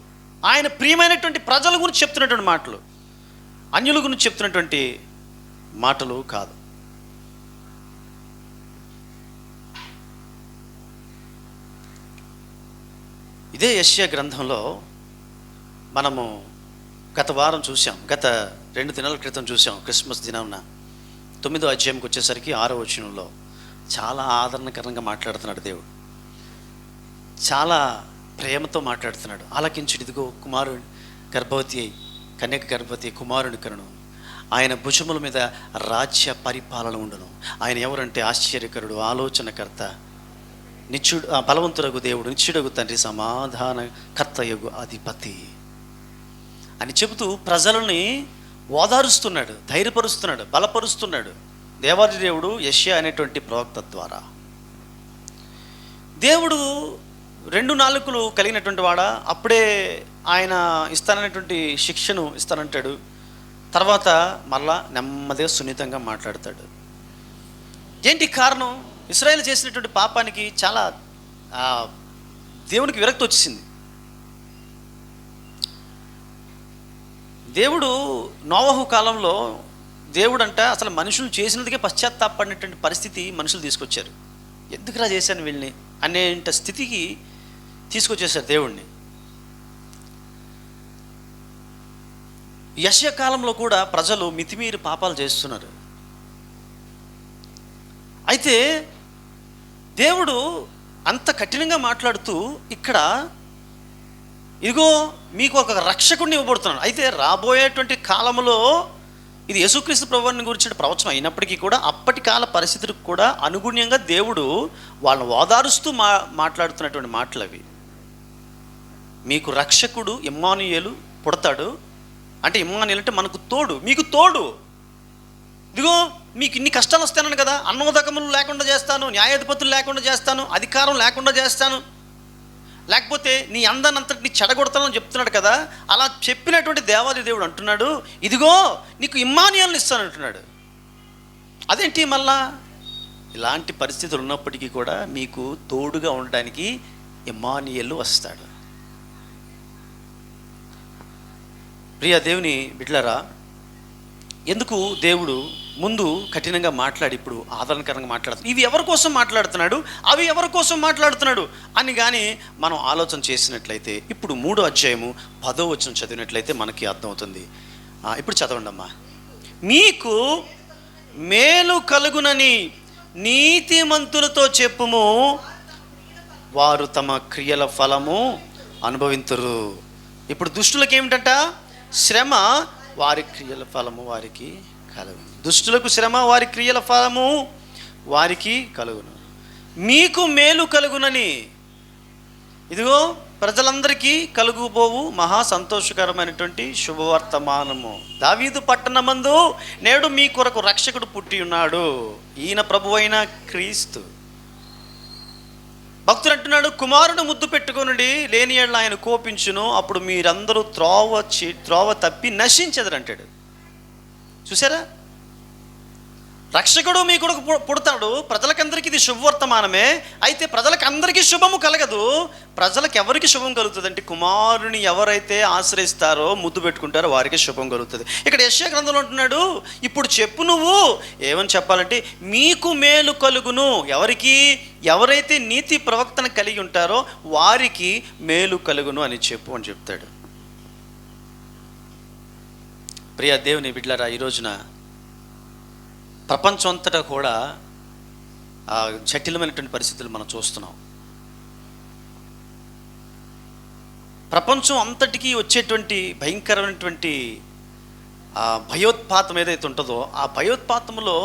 ఆయన ప్రియమైనటువంటి ప్రజల గురించి చెప్తున్నటువంటి మాటలు, అన్యుల గురించి చెప్తున్నటువంటి మాటలు కాదు. ఇదే యెషయా గ్రంథంలో మనము గత వారం చూసాం, గత 2 దినాల క్రితం చూసాం. క్రిస్మస్ దినాన 9వ అధ్యాయంకి వచ్చేసరికి 6వ వచనంలో చాలా ఆదరణకరంగా మాట్లాడుతున్నాడు దేవుడు. చాలా ప్రేమతో మాట్లాడుతున్నాడు. ఆలకించుడు, ఇదిగో కుమారుడు గర్భవతి, కన్యక గర్భవతి, కుమారుని కనును, ఆయన భుజముల మీద రాజ్య పరిపాలన ఉండును. ఆయన ఎవరంటే ఆశ్చర్యకరుడు, ఆలోచనకర్త, నిత్యుడు, బలవంతుడగు దేవుడు, నిత్యుడగు తండ్రి, సమాధానకర్తయగు అధిపతి అని చెబుతూ ప్రజలని ఓదారుస్తున్నాడు, ధైర్యపరుస్తున్నాడు, బలపరుస్తున్నాడు దేవాది దేవుడు యెషయా అనేటువంటి ప్రవక్త ద్వారా. దేవుడు 2 నాలుకలు కలిగినటువంటి వాడా, అప్పుడే ఆయన ఇస్తాననేటువంటి శిక్షను ఇస్తానంటాడు. తర్వాత మళ్ళా నెమ్మదిగా సున్నితంగా మాట్లాడతాడు. ఏంటి కారణం? ఇశ్రాయేలు చేసినటువంటి పాపానికి చాలా దేవునికి విరక్తి వచ్చేసింది. దేవుడు నోవహు కాలంలో దేవుడు అంట అసలు మనుషులు చేసినందుకే పశ్చాత్తాపడినటువంటి పరిస్థితి మనుషులు తీసుకొచ్చారు. ఎందుకురా చేశాను వీళ్ళని అనేంత స్థితికి తీసుకొచ్చేసారు దేవుణ్ణి. యెషయా కాలంలో కూడా ప్రజలు మితిమీరి పాపాలు చేస్తున్నారు. అయితే దేవుడు అంత కఠినంగా మాట్లాడుతూ ఇక్కడ ఇదిగో మీకు ఒక రక్షకుడిని ఇవ్వబడుతున్నాడు. అయితే రాబోయేటువంటి కాలంలో ఇది యేసుక్రీస్తు ప్రభువుని గురించిన ప్రవచనం అయినప్పటికీ కూడా అప్పటి కాల పరిస్థితులకు కూడా అనుగుణ్యంగా దేవుడు వాళ్ళని ఓదారుస్తూ మాట్లాడుతున్నటువంటి మాటలు అవి. మీకు రక్షకుడు ఇమ్మానుయేలు పుడతాడు. అంటే ఇమ్మానుయేలు అంటే మనకు తోడు, మీకు తోడు. ఇదిగో మీకు ఇన్ని కష్టాలు వస్తానని కదా, అన్నోదకములు లేకుండా చేస్తాను, న్యాయాధిపతులు లేకుండా చేస్తాను, అధికారం లేకుండా చేస్తాను, లేకపోతే నీ అందాన్ని అంతటిని చెడగొడతానని చెప్తున్నాడు కదా, అలా చెప్పినటువంటి దేవాది దేవుడు అంటున్నాడు, ఇదిగో నీకు ఇమ్మానుయేలుని ఇస్తాను అంటున్నాడు. అదేంటి మళ్ళా? ఇలాంటి పరిస్థితులు ఉన్నప్పటికీ కూడా మీకు తోడుగా ఉండడానికి ఇమ్మానుయేలు వస్తాడు. ప్రియ దేవుని బిడ్డలారా, ఎందుకు దేవుడు ముందు కఠినంగా మాట్లాడి ఇప్పుడు ఆదరణకరంగా మాట్లాడుతున్నాడు? ఇవి ఎవరి కోసం మాట్లాడుతున్నాడు, అవి ఎవరి కోసం మాట్లాడుతున్నాడు అని కానీ మనం ఆలోచన చేసినట్లయితే ఇప్పుడు 3వ అధ్యాయము 10వ వచనం చదివినట్లయితే మనకి అర్థమవుతుంది. ఇప్పుడు చదవండి అమ్మా. మీకు మేలు కలుగునని నీతిమంతులతో చెప్పుము, వారు తమ క్రియల ఫలము అనుభవింతురు. ఇప్పుడు దుష్టులకు ఏమిటంట? శ్రమ, వారి క్రియల ఫలము వారికి కలుగును. దుష్టులకు శ్రమ, వారి క్రియల ఫలము వారికి కలుగును. మీకు మేలు కలుగునని, ఇదిగో ప్రజలందరికీ కలుగుబోవు మహా సంతోషకరమైనటువంటి శుభవర్తమానము. దావీదు పట్టణమందు నేడు మీ కొరకు రక్షకుడు పుట్టి ఉన్నాడు, ఈయన ప్రభువైన క్రీస్తు. భక్తుడు అంటున్నాడు, కుమారుడు ముద్దు పెట్టుకొనుడి, లేని యెడల ఆయన కోపించును, అప్పుడు మీరందరూ త్రోవ తప్పి నశించెదరు అంటాడు. చూసారా? రక్షకుడు మీ కొరకు పుడతాడు, ప్రజలకందరికీ ఇది శుభవర్తమానమే. అయితే ప్రజలకు అందరికీ శుభము కలగదు. ప్రజలకు ఎవరికి శుభం కలుగుతుంది అంటే, కుమారుని ఎవరైతే ఆశ్రయిస్తారో, ముద్దు పెట్టుకుంటారో వారికి శుభం కలుగుతుంది. ఇక్కడ యెషయా గ్రంథంలో అంటున్నాడు, ఇప్పుడు చెప్పు నువ్వు ఏమని చెప్పాలంటే, మీకు మేలు కలుగును. ఎవరికి? ఎవరైతే నీతి ప్రవక్తన కలిగి ఉంటారో వారికి మేలు కలుగును అని చెప్పు అని చెప్తాడు. ప్రియ దేవుని బిడ్డలారా, ఈ రోజున ప్రపంచం అంతటా కూడా జటిలమైనటువంటి పరిస్థితులు మనం చూస్తున్నాం. ప్రపంచం అంతటికీ వచ్చేటువంటి భయంకరమైనటువంటి భయోత్పాతం ఏదైతే ఉంటుందో, ఆ భయోత్పాతంలో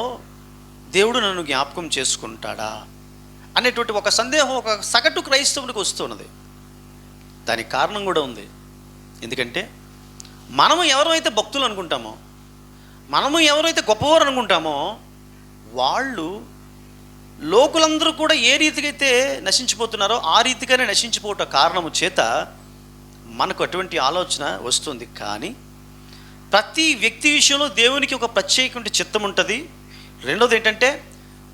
దేవుడు నన్ను జ్ఞాపకం చేసుకుంటాడా అనేటువంటి ఒక సందేహం ఒక సగటు క్రైస్తవునికి వస్తున్నది. దానికి కారణం కూడా ఉంది. ఎందుకంటే మనము ఎవరైతే భక్తులు అనుకుంటామో, మనము ఎవరైతే గొప్పవారు అనుకుంటామో, వాళ్ళు లోకులందరూ కూడా ఏ రీతిగా అయితే నశించిపోతున్నారో ఆ రీతిగానే నశించిపోవటం కారణము చేత మనకు అటువంటి ఆలోచన వస్తుంది. కానీ ప్రతి వ్యక్తి విషయంలో దేవునికి ఒక ప్రత్యేకమైన చిత్తం ఉంటుంది. రెండోది ఏంటంటే,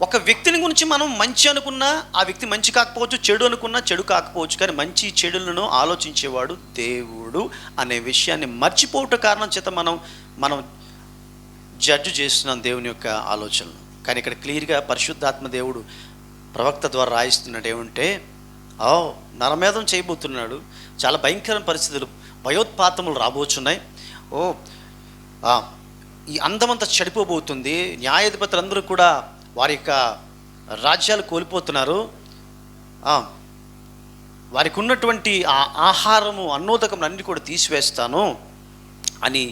ఒక వ్యక్తిని గురించి మనం మంచి అనుకున్నా ఆ వ్యక్తి మంచి కాకపోవచ్చు, చెడు అనుకున్నా చెడు కాకపోవచ్చు, కానీ మంచి చెడులను ఆలోచించేవాడు దేవుడు అనే విషయాన్ని మర్చిపోవటం కారణం చేత మనం జడ్జు చేస్తున్నాం దేవుని యొక్క ఆలోచనలు. కానీ ఇక్కడ క్లియర్గా పరిశుద్ధాత్మ దేవుడు ప్రవక్త ద్వారా రాయిస్తున్నాడు ఏమంటే, నరమేధం చేయబోతున్నాడు, చాలా భయంకరమైన పరిస్థితులు, భయోత్పాతములు రాబోతున్నాయి, ఈ అందమంతా చెడిపోబోతుంది, న్యాయాధిపతులందరూ కూడా వారి యొక్క రాజ్యాలు కోల్పోతున్నారు, వారికి ఉన్నటువంటి ఆ ఆహారము అన్నోదకం అన్ని కూడా తీసివేస్తాను అని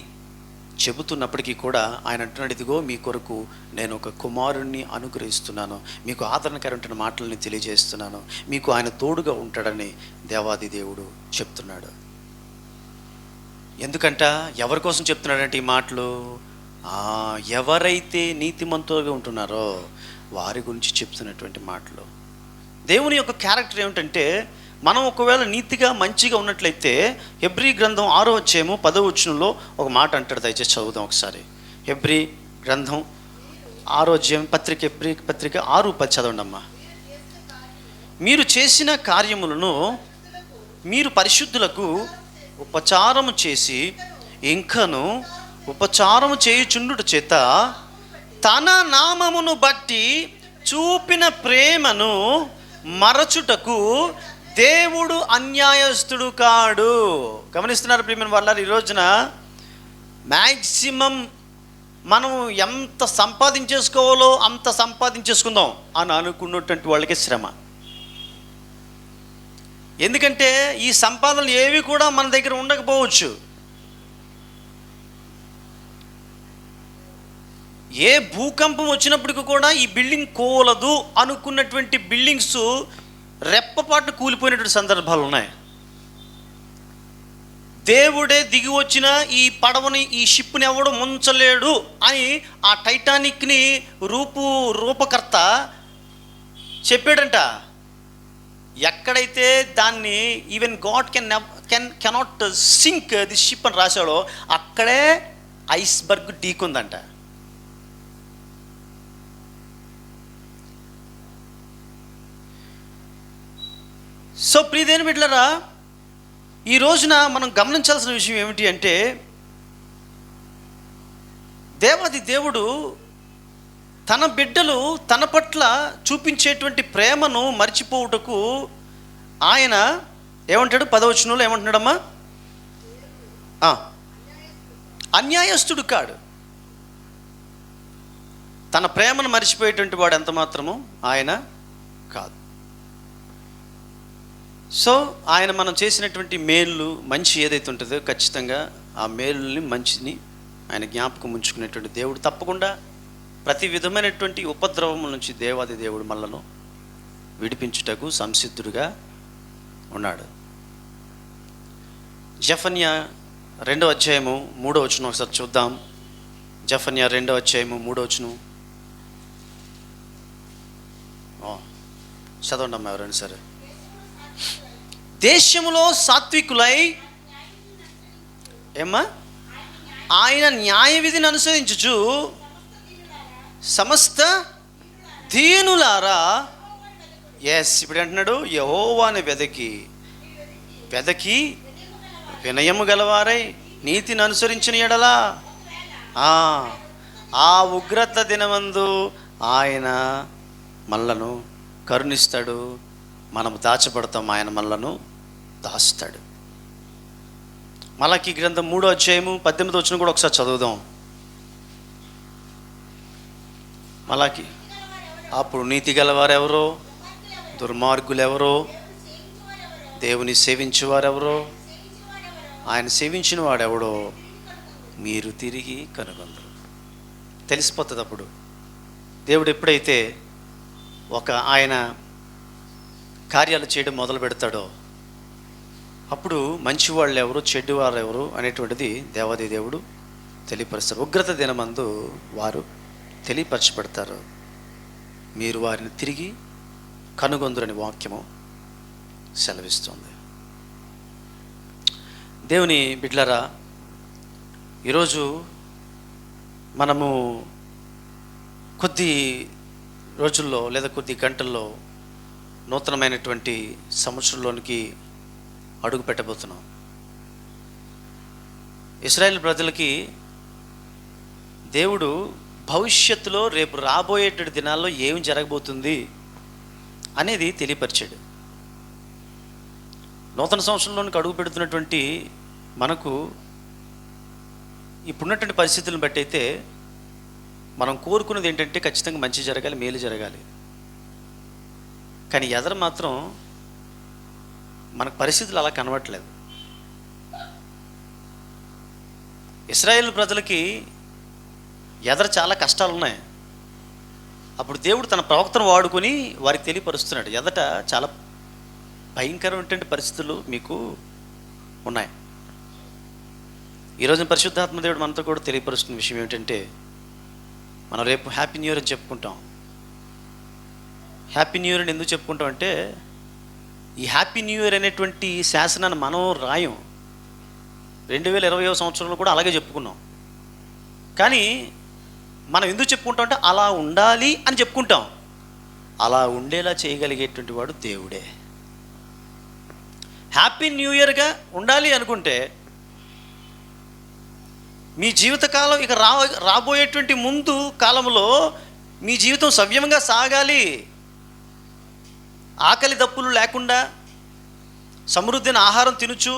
చెబుతున్నప్పటికీ కూడా ఆయన అంటున్నాడు, ఇదిగో మీ కొరకు నేను ఒక కుమారుణ్ణి అనుగ్రహిస్తున్నాను, మీకు ఆదరణకరమైన మాటలని తెలియజేస్తున్నాను, మీకు ఆయన తోడుగా ఉంటాడని దేవాది దేవుడు చెప్తున్నాడు. ఎందుకంట ఎవరి కోసం చెప్తున్నాడంటే ఈ మాటలు? ఎవరైతే నీతిమంతులుగా ఉంటున్నారో వారి గురించి చెప్తున్నటువంటి మాటలు. దేవుని యొక్క క్యారెక్టర్ ఏమిటంటే, మనం ఒకవేళ నీతిగా మంచిగా ఉన్నట్లయితే హెబ్రీ గ్రంథం 6వ అధ్యాయము 10వ వచనంలో ఒక మాట అంటాడు. దయచేసి చదువుదాం ఒకసారి. హెబ్రీ గ్రంథం 6వ అధ్యాయం హెబ్రీ పత్రిక 6:10 చదవండి అమ్మా. మీరు చేసిన కార్యములను మీరు పరిశుద్ధులకు ఉపచారము చేసి ఇంకను ఉపచారము చేయుచుండుట చేత తన నామమును బట్టి చూపిన ప్రేమను మరచుటకు దేవుడు అన్యాయస్తుడు కాడు. గమనిస్తున్నారు ప్రియమైన వాళ్ళారు? ఈ రోజున మ్యాక్సిమం మనం ఎంత సంపాదించేసుకోవాలో అంత సంపాదించేసుకుందాం అని అనుకున్నటువంటి వాళ్ళకి శ్రమ. ఎందుకంటే ఈ సంపాదనలు ఏవి కూడా మన దగ్గర ఉండకపోవచ్చు. ఏ భూకంపం వచ్చినప్పటికీ కూడా ఈ బిల్డింగ్ కూలదు అనుకున్నటువంటి బిల్డింగ్స్ రెప్పపాటు కూలిపోయినటువంటి సందర్భాలు ఉన్నాయి. దేవుడే దిగి వచ్చిన ఈ పడవని, ఈ షిప్ని ఎవడు ముంచలేడు అని ఆ టైటానిక్ని రూపకర్త చెప్పాడంట. ఎక్కడైతే దాన్ని even God cannot sink the ship అని రాశాడో అక్కడే ఐస్బర్గ్ ఢీకుందంట. సో ప్రియదేని బిడ్డలారా, ఈ రోజున మనం గమనించాల్సిన విషయం ఏమిటి అంటే, దేవాది దేవుడు తన బిడ్డలు తన పట్ల చూపించేటువంటి ప్రేమను మర్చిపోవుటకు ఆయన ఏమంటాడు? 10వ వచనంలో ఏమంటున్నాడమ్మా? అన్యాయస్తుడు కాడు. తన ప్రేమను మర్చిపోయేటువంటి వాడు ఎంత మాత్రము ఆయన కాదు. సో ఆయన మనం చేసినటువంటి మేలు మంచి ఏదైతే ఉంటుందో ఖచ్చితంగా ఆ మేలుని మంచిని ఆయన జ్ఞాపకం ఉంచుకునేటువంటి దేవుడు. తప్పకుండా ప్రతి విధమైనటువంటి ఉపద్రవం నుంచి దేవాది దేవుడు మనలను విడిపించుటకు సంసిద్ధుడుగా ఉన్నాడు. జెఫన్యా 2వ అధ్యాయము 3వ వచనం ఒకసారి చూద్దాం. జెఫన్యా 2వ అధ్యాయము 3వ వచనం చదవండి అమ్మా ఎవరైనా సరే. దేశములో సాత్వికులై ఏమ్మా ఆయన న్యాయ విధిని అనుసరించుచు సమస్త దీనులారా. ఎస్, ఇప్పుడు అంటున్నాడు యెహోవాని వెదకి వినయము గలవారై నీతిని అనుసరించిన ఎడలా ఆ ఉగ్రత దినమందు ఆయన మనలను కరుణిస్తాడు, మనం దాచబడతాం, ఆయన మనలను దాస్తాడు. మలాకీ గ్రంథం 3వ అధ్యాయము 18వ వచనం కూడా ఒకసారి చదువుదాం. మలాకీ, అప్పుడు నీతి గలవారెవరో, దుర్మార్గులెవరో, దేవుని సేవించేవారెవరో, ఆయన సేవించిన వాడెవడో మీరు తిరిగి కనుగొందరు. తెలిసిపోతుంది అప్పుడు. దేవుడు ఎప్పుడైతే ఆయన కార్యాలు చేయడం మొదలు పెడతాడో అప్పుడు మంచివాళ్ళు ఎవరు, చెడ్డవారు ఎవరు అనేటువంటిది దేవాది దేవుడు తెలియపరుస్తారు. ఉగ్రత దినమందు వారు తెలియపరచబడతారు, మీరు వారిని తిరిగి కనుగొందురని వాక్యము సెలవిస్తుంది. దేవుని బిడ్డలారా, ఈరోజు మనము కొద్ది రోజుల్లో లేదా కొద్ది గంటల్లో నూతనమైనటువంటి సంవత్సరంలోనికి అడుగు పెట్టబోతున్నాం. ఇశ్రాయేలు ప్రజలకి దేవుడు భవిష్యత్తులో రేపు రాబోయేటువంటి దినాల్లో ఏమి జరగబోతుంది అనేది తెలియపరిచాడు. నూతన సంవత్సరంలోనికి అడుగు పెడుతున్నటువంటి మనకు ఇప్పుడున్నటువంటి పరిస్థితులను బట్టి అయితే మనం కోరుకున్నది ఏంటంటే ఖచ్చితంగా మంచి జరగాలి, మేలు జరగాలి. కానీ ఎదర మాత్రం మనకు పరిస్థితులు అలా కనబడట్లేదు. ఇశ్రాయేలు ప్రజలకి ఎదర చాలా కష్టాలు ఉన్నాయి. అప్పుడు దేవుడు తన ప్రవక్తను వాడుకొని వారికి తెలియపరుస్తున్నాడు, ఎదట చాలా భయంకరమైనటువంటి పరిస్థితులు మీకు ఉన్నాయి. ఈరోజు పరిశుద్ధాత్మ దేవుడు మనతో కూడా తెలియపరుస్తున్న విషయం ఏమిటంటే, మనం రేపు హ్యాపీ న్యూ ఇయర్ అని చెప్పుకుంటాం. హ్యాపీ న్యూ ఇయర్ అని ఎందుకు చెప్పుకుంటాం అంటే, ఈ హ్యాపీ న్యూ ఇయర్ అనేటువంటి శాసనాన్ని మనం రాయం. 2020వ సంవత్సరంలో కూడా అలాగే చెప్పుకున్నాం. కానీ మనం ఎందుకు చెప్పుకుంటాం అంటే అలా ఉండాలి అని చెప్పుకుంటాం. అలా ఉండేలా చేయగలిగేటువంటి వాడు దేవుడే. హ్యాపీ న్యూ ఇయర్గా ఉండాలి అనుకుంటే మీ జీవితకాలం ఇక రాబోయేటువంటి ముందు కాలంలో మీ జీవితం సవ్యంగా సాగాలి, ఆకలి దప్పులు లేకుండా సమృద్ధిని ఆహారం తినుచు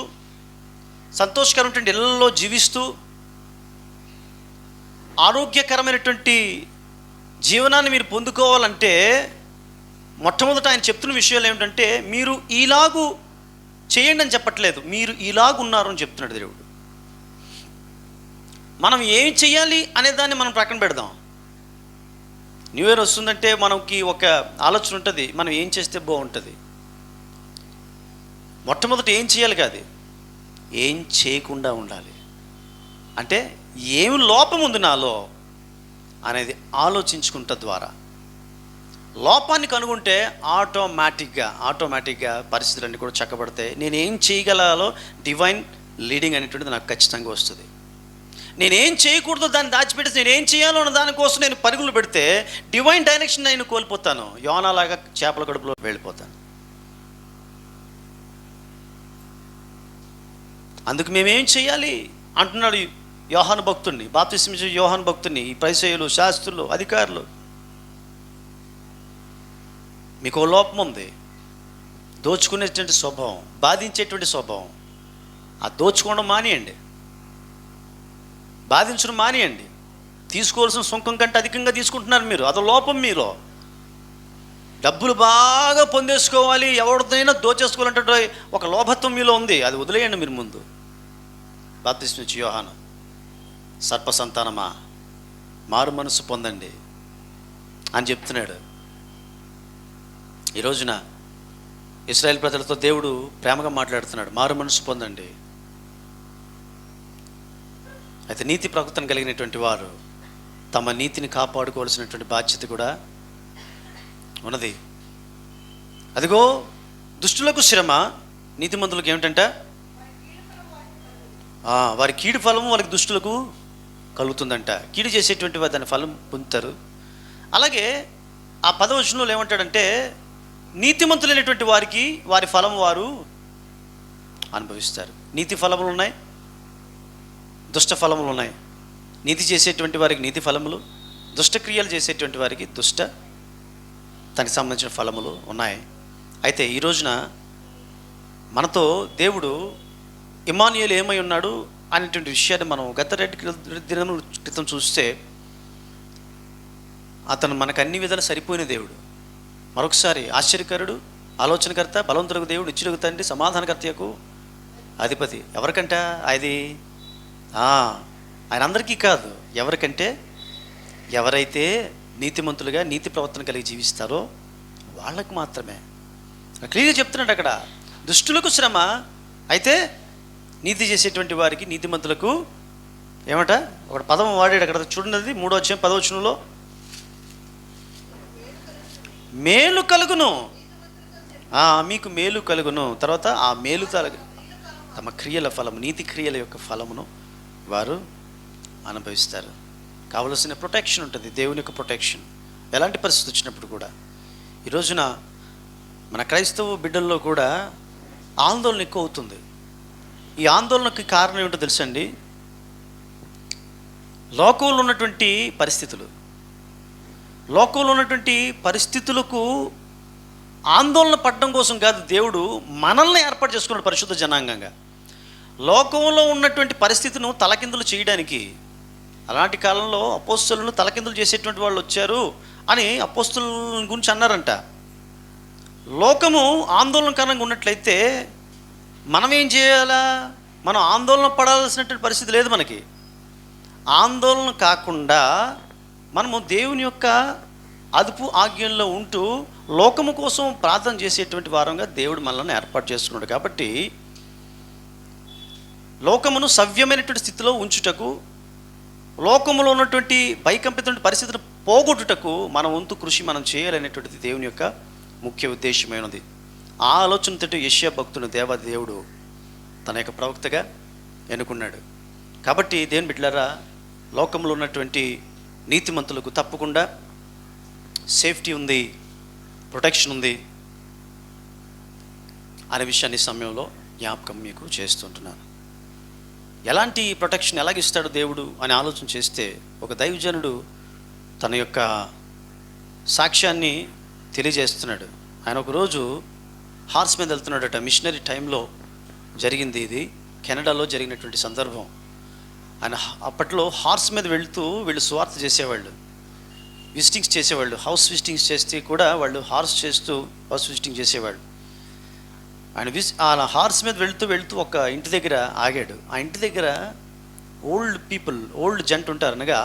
సంతోషకరమైనటువంటి ఇళ్లలో జీవిస్తూ ఆరోగ్యకరమైనటువంటి జీవనాన్ని మీరు పొందుకోవాలంటే మొట్టమొదట ఆయన చెప్తున్న విషయాలు ఏమిటంటే, మీరు ఈలాగు చేయండి అని చెప్పట్లేదు, మీరు ఇలాగున్నారు అని చెప్తున్నాడు దేవుడు. మనం ఏం చెయ్యాలి అనే దాన్ని మనం ప్రక్కన పెడదాం. న్యూ ఇయర్ వస్తుందంటే మనకి ఒక ఆలోచన ఉంటుంది, మనం ఏం చేస్తే బాగుంటుంది. మొట్టమొదటి ఏం చేయాలి కాదు, ఏం చేయకుండా ఉండాలి. అంటే ఏమి లోపం ఉంది నాలో అనేది ఆలోచించుకుంట ద్వారా లోపాన్ని కనుగొంటే ఆటోమేటిక్గా పరిస్థితులన్నీ కూడా చక్కబడతాయి. నేనేం చేయగలలో డివైన్ లీడింగ్ అనేటువంటిది నాకు ఖచ్చితంగా వస్తుంది. నేనేం చేయకూడదు దాన్ని దాచిపెట్టేసి నేనేం చేయాలో అన్న దానికోసం నేను పరుగులు పెడితే డివైన్ డైరెక్షన్ నేను కోల్పోతాను. యోనాలాగా చేపల కడుపులో వెళ్ళిపోతాను. అందుకు మేమేం చేయాలి అంటున్నాడు యోహాను భక్తుడిని, బాప్తిస్మిచ్చే యోహాను భక్తుడిని, ఈ పరిసయ్యులు, శాస్త్రులు, అధికారులు. మీకు ఓ లోపం ఉంది, దోచుకునేటువంటి స్వభావం, బాధించేటువంటి స్వభావం. ఆ దోచుకోవడం మానేయండి, బాధించడం మానేయండి. తీసుకోవాల్సిన సుంకం కంటే అధికంగా తీసుకుంటున్నారు మీరు, అదో లోపం మీలో. డబ్బులు బాగా పొందేసుకోవాలి, ఎవరిదైనా దోచేసుకోవాలంటే ఒక లోభత్వం మీలో ఉంది, అది వదిలేయండి మీరు ముందు. బాప్తిస్మిచ్చే యోహాను, సర్ప సంతానమా మారు మనసు పొందండి అని చెప్తున్నాడు. ఈ రోజున ఇశ్రాయేల్ ప్రజలతో దేవుడు ప్రేమగా మాట్లాడుతున్నాడు, మారు మనసు పొందండి. అయితే నీతి ప్రవక్తను కలిగినటువంటి వారు తమ నీతిని కాపాడుకోవాల్సినటువంటి బాధ్యత కూడా ఉన్నది. అదిగో దుష్టులకు శ్రమ, నీతిమంతులకు ఏమిటంట? వారి కీడు ఫలము వారికి దుష్టులకు కలుగుతుందంట. కీడు చేసేటువంటి వారు దాని ఫలం పొందుతారు. అలాగే ఆ 10వ వచనంలో ఏమంటాడంటే, నీతిమంతులైనటువంటి వారికి వారి ఫలం వారు అనుభవిస్తారు. నీతి ఫలములు ఉన్నాయి, దుష్ట ఫలములు ఉన్నాయి. నీతి చేసేటువంటి వారికి నీతి ఫలములు, దుష్టక్రియలు చేసేటువంటి వారికి దానికి సంబంధించిన ఫలములు ఉన్నాయి. అయితే ఈ రోజున మనతో దేవుడు ఇమ్మానుయేలు ఏమై ఉన్నాడు అనేటువంటి విషయాన్ని మనం గత 2 దినముల క్రితం చూస్తే, అతను మనకు అన్ని విధాలు సరిపోయిన దేవుడు. మరొకసారి ఆశ్చర్యకరుడు, ఆలోచనకర్త, బలవంతులకు దేవుడు, ఇచ్చులకు తండ్రి, సమాధానకర్తకు అధిపతి. ఎవరికంట అది? ఆయన అందరికీ కాదు. ఎవరికంటే ఎవరైతే నీతిమంతులుగా నీతి ప్రవర్తన కలిగి జీవిస్తారో వాళ్ళకు మాత్రమే. క్లియర్గా చెప్తున్నాడు అక్కడ, దుష్టులకు శ్రమ, అయితే నీతి చేసేటువంటి వారికి, నీతిమంతులకు ఏమట? ఒక పదం వాడాడు అక్కడ, చూడండి 3వ అధ్యాయం 10వ వచనంలో, మేలు కలుగును, మీకు మేలు కలుగును. తర్వాత ఆ మేలు తమ క్రియల ఫలము, నీతి క్రియల యొక్క ఫలమును వారు అనుభవిస్తారు. కావలసిన ప్రొటెక్షన్ ఉంటుంది, దేవుని యొక్క ప్రొటెక్షన్ ఎలాంటి పరిస్థితి వచ్చినప్పుడు కూడా. ఈ రోజున మన క్రైస్తవ బిడ్డల్లో కూడా ఆందోళన ఎక్కువ అవుతుంది. ఈ ఆందోళనకి కారణం ఏమిటో తెలుసండి? లోకంలో ఉన్నటువంటి పరిస్థితులు. లోకంలో ఉన్నటువంటి పరిస్థితులకు ఆందోళన పడడం కోసం కాదు దేవుడు మనల్ని ఏర్పాటు చేసుకున్నాడు పరిశుద్ధ జనాంగంగా. లోకంలో ఉన్నటువంటి పరిస్థితిను తలకిందులు చేయడానికి. అలాంటి కాలంలో అపోస్తలులను తలకిందులు చేసేటువంటి వాళ్ళు వచ్చారు అని అపోస్తలుల గురించి అన్నారంట. లోకము ఆందోళనకరంగా ఉన్నట్లయితే మనం ఏం చేయాలా? మనం ఆందోళన పడాల్సినటువంటి పరిస్థితి లేదు మనకి. ఆందోళన కాకుండా మనము దేవుని యొక్క అదుపు ఆజ్ఞల్లో ఉంటూ లోకము కోసం ప్రార్థన చేసేటువంటి వారంగా దేవుడు మనల్ని ఏర్పాటు చేసుకున్నాడు. కాబట్టి లోకమును సవ్యమైనటువంటి స్థితిలో ఉంచుటకు, లోకములో ఉన్నటువంటి భయకంపితమైన పరిస్థితులు పోగొట్టుటకు మన వంతు కృషి మనం చేయాలనేటువంటిది దేవుని యొక్క ముఖ్య ఉద్దేశమైనది. ఆ ఆలోచనతో యెషయా భక్తుని దేవుడు తన యొక్క ప్రవక్తగా ఎన్నుకున్నాడు. కాబట్టి దేవుని బిడ్డలారా, లోకంలో ఉన్నటువంటి నీతిమంతులకు తప్పకుండా సేఫ్టీ ఉంది, ప్రొటెక్షన్ ఉంది అనే విషయాన్ని సమయంలో జ్ఞాపకం మీకు చేస్తుంటున్నాను. ఎలాంటి ప్రొటెక్షన్ ఎలాగిస్తాడు దేవుడు అని ఆలోచన చేస్తే, ఒక దైవజనుడు తన యొక్క సాక్ష్యాన్ని తెలియజేస్తున్నాడు. ఆయన ఒకరోజు హార్స్ మీద వెళ్తున్నాడట. మిషనరీ టైంలో జరిగింది ఇది, కెనడాలో జరిగినటువంటి సందర్భం. ఆయన అప్పట్లో హార్స్ మీద వెళుతూ వీళ్ళు సువార్త చేసేవాళ్ళు, విజిటింగ్స్ చేసేవాళ్ళు. హౌస్ విజిటింగ్స్ చేస్తే కూడా వాళ్ళు హార్స్ చేస్తూ హౌస్ విజిటింగ్ చేసేవాళ్ళు. ఆయన హార్స్ మీద వెళుతూ ఒక ఇంటి దగ్గర ఆగాడు. ఆ ఇంటి దగ్గర ఓల్డ్ జంట ఉంటారు, అనగా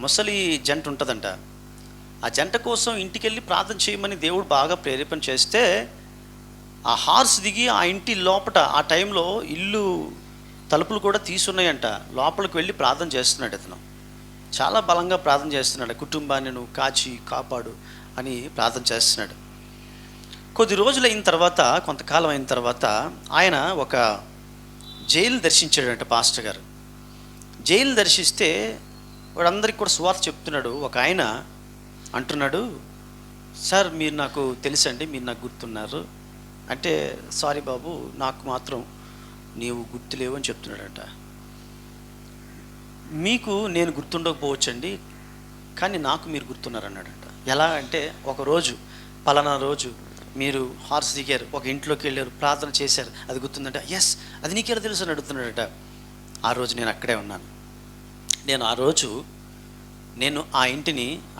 ముసలి జంట ఉంటుందంట. ఆ జంట కోసం ఇంటికి వెళ్ళి ప్రార్థన చేయమని దేవుడు బాగా ప్రేరేపణ చేస్తే, ఆ హార్స్ దిగి ఆ ఇంటి లోపట, ఆ టైంలో ఇల్లు తలుపులు కూడా తీసున్నాయంట, లోపలికి వెళ్ళి ప్రార్థన చేస్తున్నాడు. అతను చాలా బలంగా ప్రార్థన చేస్తున్నాడు, కుటుంబాన్ని నువ్వు కాచి కాపాడు అని ప్రార్థన చేస్తున్నాడు. కొద్ది రోజులు అయిన తర్వాత, కొంతకాలం అయిన తర్వాత ఆయన ఒక జైలు దర్శించాడంట పాస్టర్ గారు. జైలు దర్శిస్తే వాడందరికి కూడా సువార్త చెప్తున్నాడు. ఒక ఆయన అంటున్నాడు, సార్ మీరు నాకు తెలుసండి, మీరు నాకు గుర్తున్నారు అంటే, సారీ బాబు నాకు మాత్రం నీవు గుర్తులేవు అని చెప్తున్నాడట. మీకు నేను గుర్తుండకపోవచ్చండి, కానీ నాకు మీరు గుర్తున్నారు అన్నాడంట. ఎలా అంటే, ఒకరోజు పలానా రోజు మీరు హార్స్ దిగారు, ఒక ఇంట్లోకి వెళ్ళారు, ప్రార్థన చేశారు, అది గుర్తుందంట. ఎస్, అది నీకెలా తెలుసు అని అడుగుతున్నాడట. ఆ రోజు నేను అక్కడే ఉన్నాను. నేను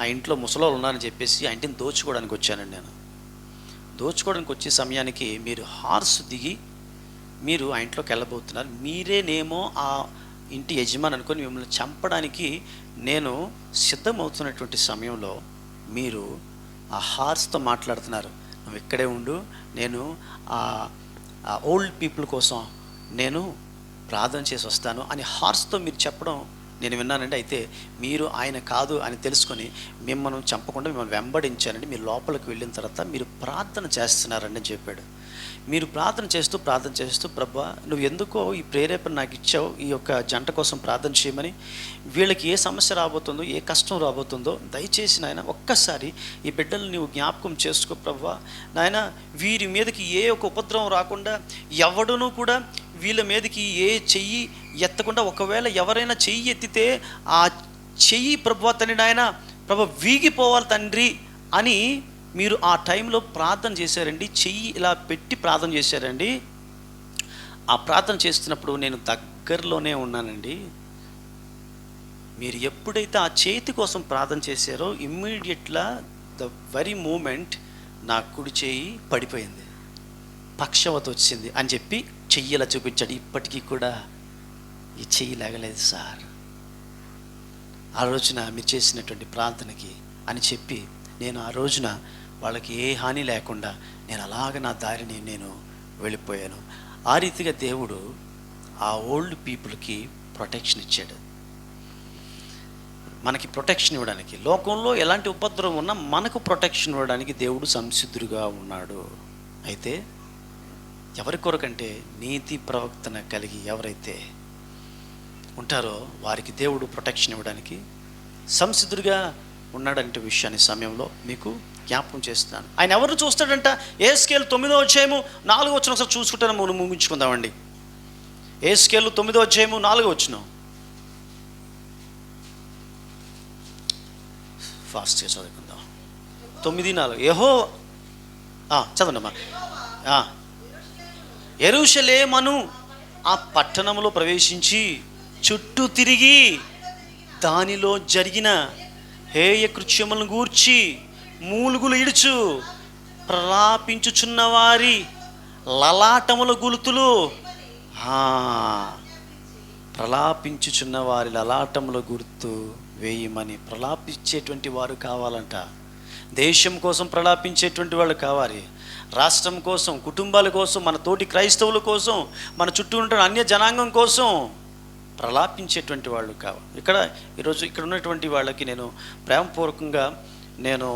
ఆ ఇంట్లో ముసలోళ్ళు ఉన్నారని చెప్పేసి ఆ ఇంటిని దోచుకోవడానికి వచ్చానండి. నేను దోచుకోవడానికి వచ్చే సమయానికి మీరు హార్స్ దిగి మీరు ఆ ఇంట్లోకి వెళ్ళబోతున్నారు. మీరేనేమో ఆ ఇంటి యజమాని అనుకొని మిమ్మల్ని చంపడానికి నేను సిద్ధమవుతున్నటువంటి సమయంలో మీరు ఆ హార్స్తో మాట్లాడుతున్నారు, నువ్వు ఇక్కడే ఉండు, నేను ఆ ఓల్డ్ పీపుల్ కోసం నేను ప్రార్థన చేసి వస్తాను అని హార్స్తో మీరు చెప్పడం నేను విన్నానండి. అయితే మీరు ఆయన కాదు అని తెలుసుకొని మిమ్మల్ని చంపకుండా మిమ్మల్ని వెంబడించానండి. మీరు లోపలికి వెళ్ళిన తర్వాత మీరు ప్రార్థన చేస్తున్నారండి అని చెప్పాడు. మీరు ప్రార్థన చేస్తూ ప్రభువా నువ్వు ఎందుకో ఈ ప్రేరేపణ నాకు ఇచ్చావు, ఈ యొక్క జంట కోసం ప్రార్థన చేయమని, వీళ్ళకి ఏ సమస్య రాబోతుందో, ఏ కష్టం రాబోతుందో దయచేసి నాయన ఒక్కసారి ఈ బిడ్డలు నీవు జ్ఞాపకం చేసుకో ప్రభువా. నాయన వీరి మీదకి ఏ ఒక ఉపద్రవం రాకుండా, ఎవడునూ కూడా వీళ్ళ మీదకి ఏ చెయ్యి ఎత్తకుండా, ఒకవేళ ఎవరైనా చెయ్యి ఎత్తితే ఆ చెయ్యి ప్రభువా తండ్రి నాయన ప్రభు వీగిపోవాలి తండ్రి అని మీరు ఆ టైంలో ప్రార్థన చేశారండి. చెయ్యి ఇలా పెట్టి ప్రార్థన చేశారండి. ఆ ప్రార్థన చేస్తున్నప్పుడు నేను దగ్గరలోనే ఉన్నానండి. మీరు ఎప్పుడైతే ఆ చేతి కోసం ప్రార్థన చేశారో ఇమ్మీడియట్లా ద వెరీ మూమెంట్ నా కుడి చేయి పడిపోయింది, పక్షవత వచ్చింది అని చెప్పి చెయ్యి ఇలా చూపించాడు. ఇప్పటికీ కూడా ఈ చెయ్యి లేగలేదు సార్, ఆ రోజున మీరు చేసినటువంటి ప్రార్థనకి అని చెప్పి నేను ఆ రోజున వాళ్ళకి ఏ హాని లేకుండా నేను అలాగ నా దారిని నేను వెళ్ళిపోయాను. ఆ రీతిగా దేవుడు ఆ ఓల్డ్ పీపుల్కి ప్రొటెక్షన్ ఇచ్చాడు. మనకి ప్రొటెక్షన్ ఇవ్వడానికి, లోకంలో ఎలాంటి ఉపద్రవం ఉన్నా మనకు ప్రొటెక్షన్ ఇవ్వడానికి దేవుడు సంసిద్ధుడుగా ఉన్నాడు. అయితే ఎవరి కొరకంటే నీతి ప్రవక్తన కలిగి ఎవరైతే ఉంటారో వారికి దేవుడు ప్రొటెక్షన్ ఇవ్వడానికి సంసిద్ధుడిగా ఉన్నాడంటే విషయాన్ని సమయంలో మీకు జ్ఞాపకం చేస్తున్నాను. ఆయన ఎవరిని చూస్తాడంట? యేస్కేలు 9వ అధ్యాయము 4వ వచనం ఒకసారి చూసుకుంటాను, మనం ముగించుకుందామండి. యేస్కేలు 9వ అధ్యాయము 4వ వచనం ఫాస్ట్గా చదువుకుందాం. 9:4 యెహోవా చదవండమ్మా. యెరూషలేమును ఆ పట్టణంలో ప్రవేశించి చుట్టూ తిరిగి దానిలో జరిగిన హేయ కృత్యములను గూర్చి మూలుగులు ఇడుచు ప్రలాపించుచున్న వారి లలాటముల గులుతులు, ప్రలాపించుచున్న వారి లలాటముల గుర్తు వేయమని. ప్రలాపించేటువంటి వారు కావాలంట. దేశం కోసం ప్రలాపించేటువంటి వాళ్ళు కావాలి, రాష్ట్రం కోసం, కుటుంబాల కోసం, మన తోటి క్రైస్తవుల కోసం, మన చుట్టూ ఉన్న అన్య జనాంగం కోసం ప్రలాపించేటువంటి వాళ్ళు కావాలి. ఈరోజు ఇక్కడ ఉన్నటువంటి వాళ్ళకి నేను ప్రేమపూర్వకంగా నేను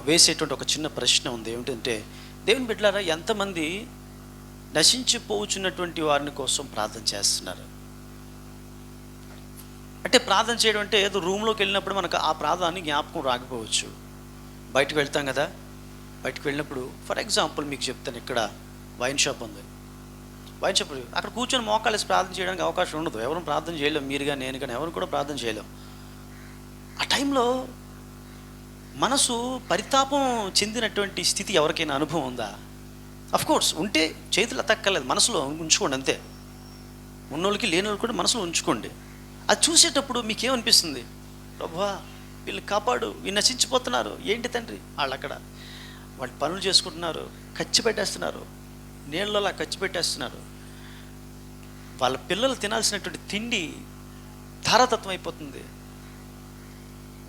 వేసేటువంటి ఒక చిన్న ప్రశ్న ఉంది. ఏమిటంటే, దేవుని బిడ్డలారా, ఎంతమంది నశించిపోవచ్చున్నటువంటి వారిని కోసం ప్రార్థన చేస్తున్నారు? అంటే ప్రార్థన చేయడం అంటే ఏదో రూమ్లోకి వెళ్ళినప్పుడు మనకు ఆ ప్రార్థనని జ్ఞాపకం రాకపోవచ్చు. బయటకు వెళ్తాం కదా, బయటకు వెళ్ళినప్పుడు ఫర్ ఎగ్జాంపుల్ మీకు చెప్తాను, ఇక్కడ వైన్ షాప్ ఉంది. వైన్ షాప్ అక్కడ కూర్చొని మోకాలేసి ప్రార్థన చేయడానికి అవకాశం ఉండదు. ఎవరు ప్రార్థన చేయలేం, మీరు కానీ నేను కానీ ఎవరు కూడా ప్రార్థన చేయలేం. ఆ టైంలో మనసు పరితాపం చెందినటువంటి స్థితి ఎవరికైనా అనుభవం ఉందా? అఫ్కోర్స్ ఉంటే చేతులు అతక్కర్లేదు, మనసులో ఉంచుకోండి అంతే. ఉన్నోళ్ళకి లేనివాళ్ళు కూడా మనసులో ఉంచుకోండి. అది చూసేటప్పుడు మీకేమనిపిస్తుంది? ప్రభువా వీళ్ళు కాపాడు, వీళ్ళు నశించిపోతున్నారు, ఏంటి తండ్రి వాళ్ళు అక్కడ వాళ్ళు పనులు చేసుకుంటున్నారు, ఖర్చు పెట్టేస్తున్నారు, నీళ్ళలా ఖర్చు పెట్టేస్తున్నారు, వాళ్ళ పిల్లలు తినాల్సినటువంటి తిండి ధారాతత్వం అయిపోతుంది,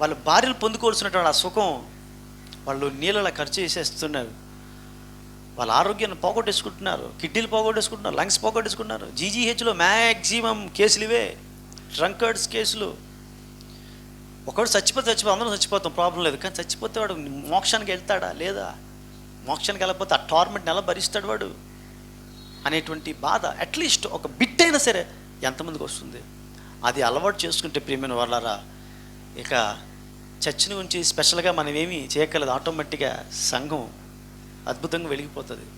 వాళ్ళ భార్యలు పొందుకోవాల్సినటువంటి ఆ సుఖం వాళ్ళు నీళ్ళలా ఖర్చు చేసేస్తున్నారు, వాళ్ళ ఆరోగ్యాన్ని పోగొట్టేసుకుంటున్నారు, కిడ్నీలు పోగొట్టేసుకుంటున్నారు, లంగ్స్ పోగొట్టేసుకుంటున్నారు. జీజీహెచ్లో మ్యాక్సిమం కేసులు ఇవే, డ్రంకర్డ్స్ కేసులు. ఒకడు చచ్చిపోతే అందరం చచ్చిపోతాం, ప్రాబ్లం లేదు. కానీ చచ్చిపోతే వాడు మోక్షానికి వెళ్తాడా లేదా? మోక్షానికి వెళ్ళకపోతే ఆ టార్మెంట్ ఎలా భరిస్తాడు వాడు అనేటువంటి బాధ అట్లీస్ట్ ఒక బిట్ అయినా సరే ఎంతమందికి వస్తుంది? అది అలవాటు చేసుకుంటే ప్రియమైన వాళ్ళారా, ఇక చర్చిని గురించి స్పెషల్గా మనం ఏమీ చేయగలదు. ఆటోమేటిక్గా సంఘం అద్భుతంగా వెలిగిపోతుంది.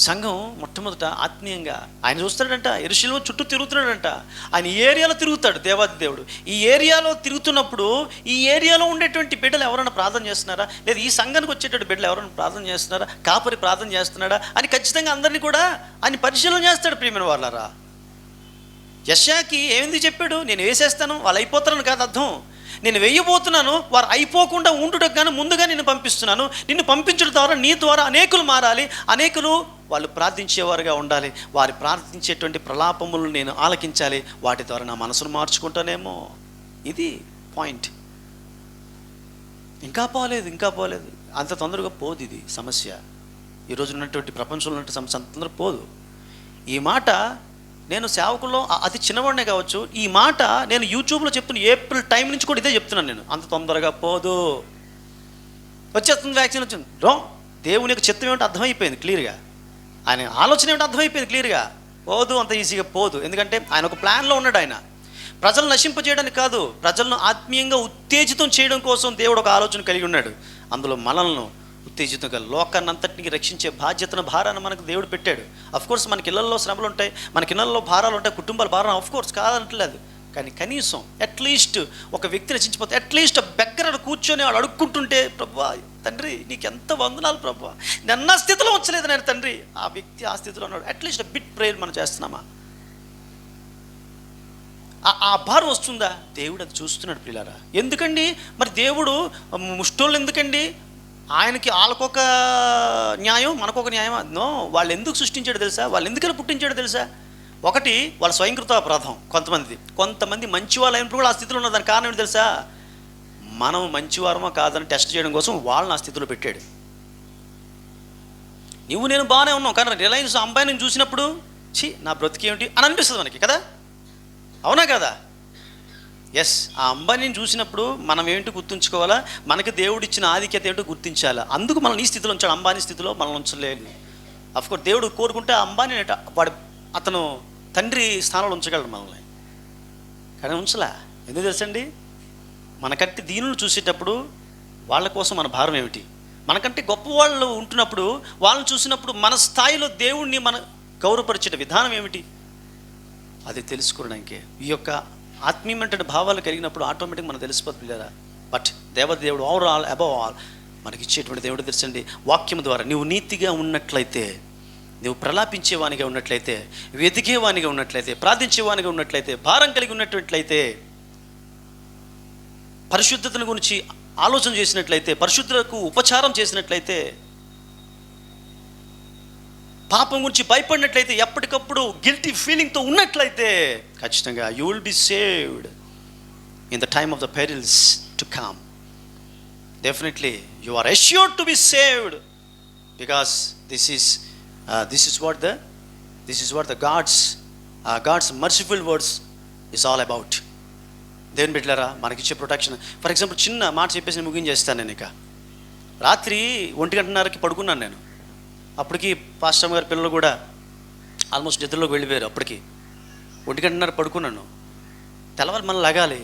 సంఘం మొట్టమొదట ఆత్మీయంగా ఆయన చూస్తాడంట, యెరూషలేము చుట్టూ తిరుగుతున్నాడంట. ఆయన ఈ ఏరియాలో తిరుగుతాడు, దేవాది దేవుడు. ఈ ఏరియాలో తిరుగుతున్నప్పుడు ఈ ఏరియాలో ఉండేటువంటి బిడ్డలు ఎవరైనా ప్రార్థన చేస్తున్నారా, లేదా ఈ సంఘానికి వచ్చేటువంటి బిడ్డలు ఎవరైనా ప్రార్థన చేస్తున్నారా, కాపరి ప్రార్థన చేస్తున్నాడా అని ఖచ్చితంగా అందరినీ కూడా ఆయన పరిశీలన చేస్తాడు. ప్రియమైన వాళ్ళారా, యెషయాకి ఏమింది చెప్పాడు? నేను వేసేస్తాను, వాళ్ళు అయిపోతారని కాదు అర్థం. నేను వేయబోతున్నాను, వారు అయిపోకుండా ఉండుటకు కానీ ముందుగా నిన్ను పంపిస్తున్నాను. నిన్ను పంపించడం ద్వారా నీ ద్వారా అనేకులు మారాలి, అనేకులు వాళ్ళు ప్రార్థించేవారుగా ఉండాలి. వారి ప్రార్థించేటువంటి ప్రలాపములను నేను ఆలకించాలి, వాటి ద్వారా నా మనసును మార్చుకుంటానేమో. ఇది పాయింట్. ఇంకా పోలేదు, అంత తొందరగా పోదు. ఇది సమస్య. ఈరోజు ఉన్నటువంటి ప్రపంచంలో ఉన్నటువంటి సమస్య అంత తొందరగా పోదు. ఈ మాట నేను సేవకుల్లో అతి చిన్నవాడినే కావచ్చు, ఈ మాట నేను యూట్యూబ్లో చెప్తున్న ఏప్రిల్ టైం నుంచి కూడా ఇదే చెప్తున్నాను. నేను అంత తొందరగా పోదు, వచ్చేస్తుంది, వ్యాక్సిన్ వచ్చింది. దేవుని యొక్క చిత్తం ఏమిటో అర్థమైపోయింది క్లియర్గా, ఆయన ఆలోచన ఏమిటో అర్థమైపోయింది క్లియర్గా. పోదు, అంత ఈజీగా పోదు. ఎందుకంటే ఆయన ఒక ప్లాన్లో ఉన్నాడు. ఆయన ప్రజలను నశింపజేయడానికి కాదు, ప్రజలను ఆత్మీయంగా ఉత్తేజితం చేయడం కోసం దేవుడు ఒక ఆలోచన కలిగి ఉన్నాడు. అందులో మనల్ని ఉత్తేజితంగా లోకాన్ని అంతటికి రక్షించే బాధ్యతను, భారాన్ని మనకు దేవుడు పెట్టాడు. అఫ్కోర్స్ మనకి ఇళ్లలో శ్రమలు ఉంటాయి, మనకి ఇళ్లలో భారాలు ఉంటాయి, కుటుంబాల భారం అఫ్కోర్స్ కాదంటలేదు. కానీ కనీసం అట్లీస్ట్ ఒక వ్యక్తి రచించిపోతే అట్లీస్ట్ బెగ్గర కూర్చొని వాడు అడుక్కుంటుంటే, ప్రభువా తండ్రి నీకు ఎంత వందనాలు ప్రభువా, నన్న స్థితిలో ఉంచలేదు నేను తండ్రి, ఆ వ్యక్తి ఆ స్థితిలో ఉన్నాడు. అట్లీస్ట్ బిట్ ప్రేయర్ మనం చేస్తున్నామా? ఆ భారం వస్తుందా? దేవుడు అది చూస్తున్నాడు ప్రియులారా. ఎందుకండి మరి దేవుడు ముష్టోళ్ళు ఎందుకండి? ఆయనకి వాళ్ళకొక న్యాయం, మనకొక న్యాయమా? నో. వాళ్ళు ఎందుకు సృష్టించాడో తెలుసా? వాళ్ళు ఎందుకని పుట్టించాడో తెలుసా? ఒకటి వాళ్ళ స్వయంకృత అపరాధం. కొంతమంది మంచి వాళ్ళు అయినప్పుడు కూడా ఆ స్థితిలో ఉన్న దానికి కారణం ఏంటి తెలుసా? మనం మంచివారమో కాదని టెస్ట్ చేయడం కోసం వాళ్ళని ఆ స్థితిలో పెట్టాడు. నువ్వు నేను బాగానే ఉన్నావు, కానీ రిలయన్స్ అంబానీని చూసినప్పుడు నా బ్రతికేమిటి అని అనిపిస్తుంది మనకి కదా, అవునా కదా? ఎస్, ఆ అంబానీని చూసినప్పుడు మనం ఏంటో గుర్తుంచుకోవాలా, మనకి దేవుడిచ్చిన ఆధిక్యత ఏంటో గుర్తించాలా. అందుకు మనల్ని ఈ స్థితిలో ఉంచాడు, అంబానీ స్థితిలో మనల్ని ఉంచలేదు. అఫ్కోర్స్ దేవుడు కోరుకుంటే ఆ అంబానీ అతను తండ్రి స్థానంలో ఉంచగలడు మనల్ని, కానీ ఉంచలా. ఎందుకు తెలుసండి? మనకంటే దీనులు చూసేటప్పుడు వాళ్ళ కోసం మన భారం ఏమిటి? మనకంటే గొప్ప వాళ్ళు ఉంటున్నప్పుడు వాళ్ళని చూసినప్పుడు మన స్థాయిలో దేవుణ్ణి మన గౌరవపరిచే విధానం ఏమిటి అది తెలుసుకోవడానికి ఈ యొక్క ఆత్మీయమైన భావాలు కలిగినప్పుడు ఆటోమేటిక్గా మనకు తెలిసిపోతుంది లేదా. బట్ దేవుడు ఓవరాల్ అబవ్ ఆల్ మనకి ఇచ్చేటువంటి దేవుడు తెలుసండి. వాక్యం ద్వారా నువ్వు నీతిగా ఉన్నట్లయితే, నువ్వు ప్రలాపించేవానిగా ఉన్నట్లయితే, వెతికేవానిగా ఉన్నట్లయితే, ప్రార్థించేవానిగా ఉన్నట్లయితే, భారం కలిగి ఉన్నట్లయితే, పరిశుద్ధతను గురించి ఆలోచన చేసినట్లయితే, పరిశుద్ధులకు ఉపచారం చేసినట్లయితే, పాపం గురించి భయపడినట్లయితే, ఎప్పటికప్పుడు గిల్టీ ఫీలింగ్తో ఉన్నట్లయితే, ఖచ్చితంగా you will be saved in the time of the perils to come. Definitely you are assured to be saved, because this is what the God's merciful words is all about. దేవుని బిడ్డలారా, మనకిచ్చే protection. For example చిన్న మాట చెప్పేసి ముగించేస్తాను. నేను ఇక రాత్రి 1:30కి పడుకున్నాను నేను. అప్పటికి పాస్టర్ గారి పిల్లలు కూడా ఆల్మోస్ట్ నిద్రలోకి వెళ్ళిపోయారు. అప్పటికి 1:30 పడుకున్నాను. తెల్లవారు మనం లగాలి,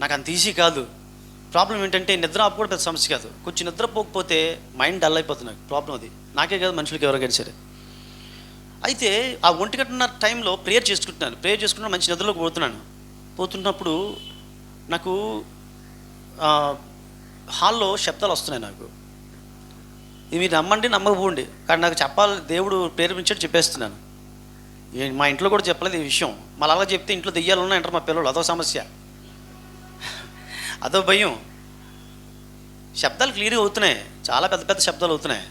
నాకు అంత ఈజీ కాదు. ప్రాబ్లం ఏంటంటే నిద్ర ఆపుకోవడం పెద్ద సమస్య కాదు, కొంచెం నిద్రపోకపోతే మైండ్ డల్ అయిపోతుంది. నాకు ప్రాబ్లం అది, నాకే కాదు మనుషులకి ఎవరికైనా సరే. అయితే ఆ 1:30 టైంలో ప్రేయర్ చేసుకుంటున్నాను, మంచి నిద్రలోకి పోతున్నప్పుడు నాకు హాల్లో శబ్దాలు వస్తున్నాయి. నాకు ఇది మీరు నమ్మండి నమ్మకపోండి, కానీ నాకు చెప్పాలి, దేవుడు ప్రేరేపించాడు చెప్పేస్తున్నాను. మా ఇంట్లో కూడా చెప్పలేదు ఈ విషయం. మళ్ళీ అలా చెప్తే ఇంట్లో దెయ్యాలు ఉన్నాయంటారు మా పిల్లలు, అదో సమస్య, అదో భయం. శబ్దాలు క్లియర్గా అవుతున్నాయి, చాలా పెద్ద పెద్ద శబ్దాలు అవుతున్నాయి.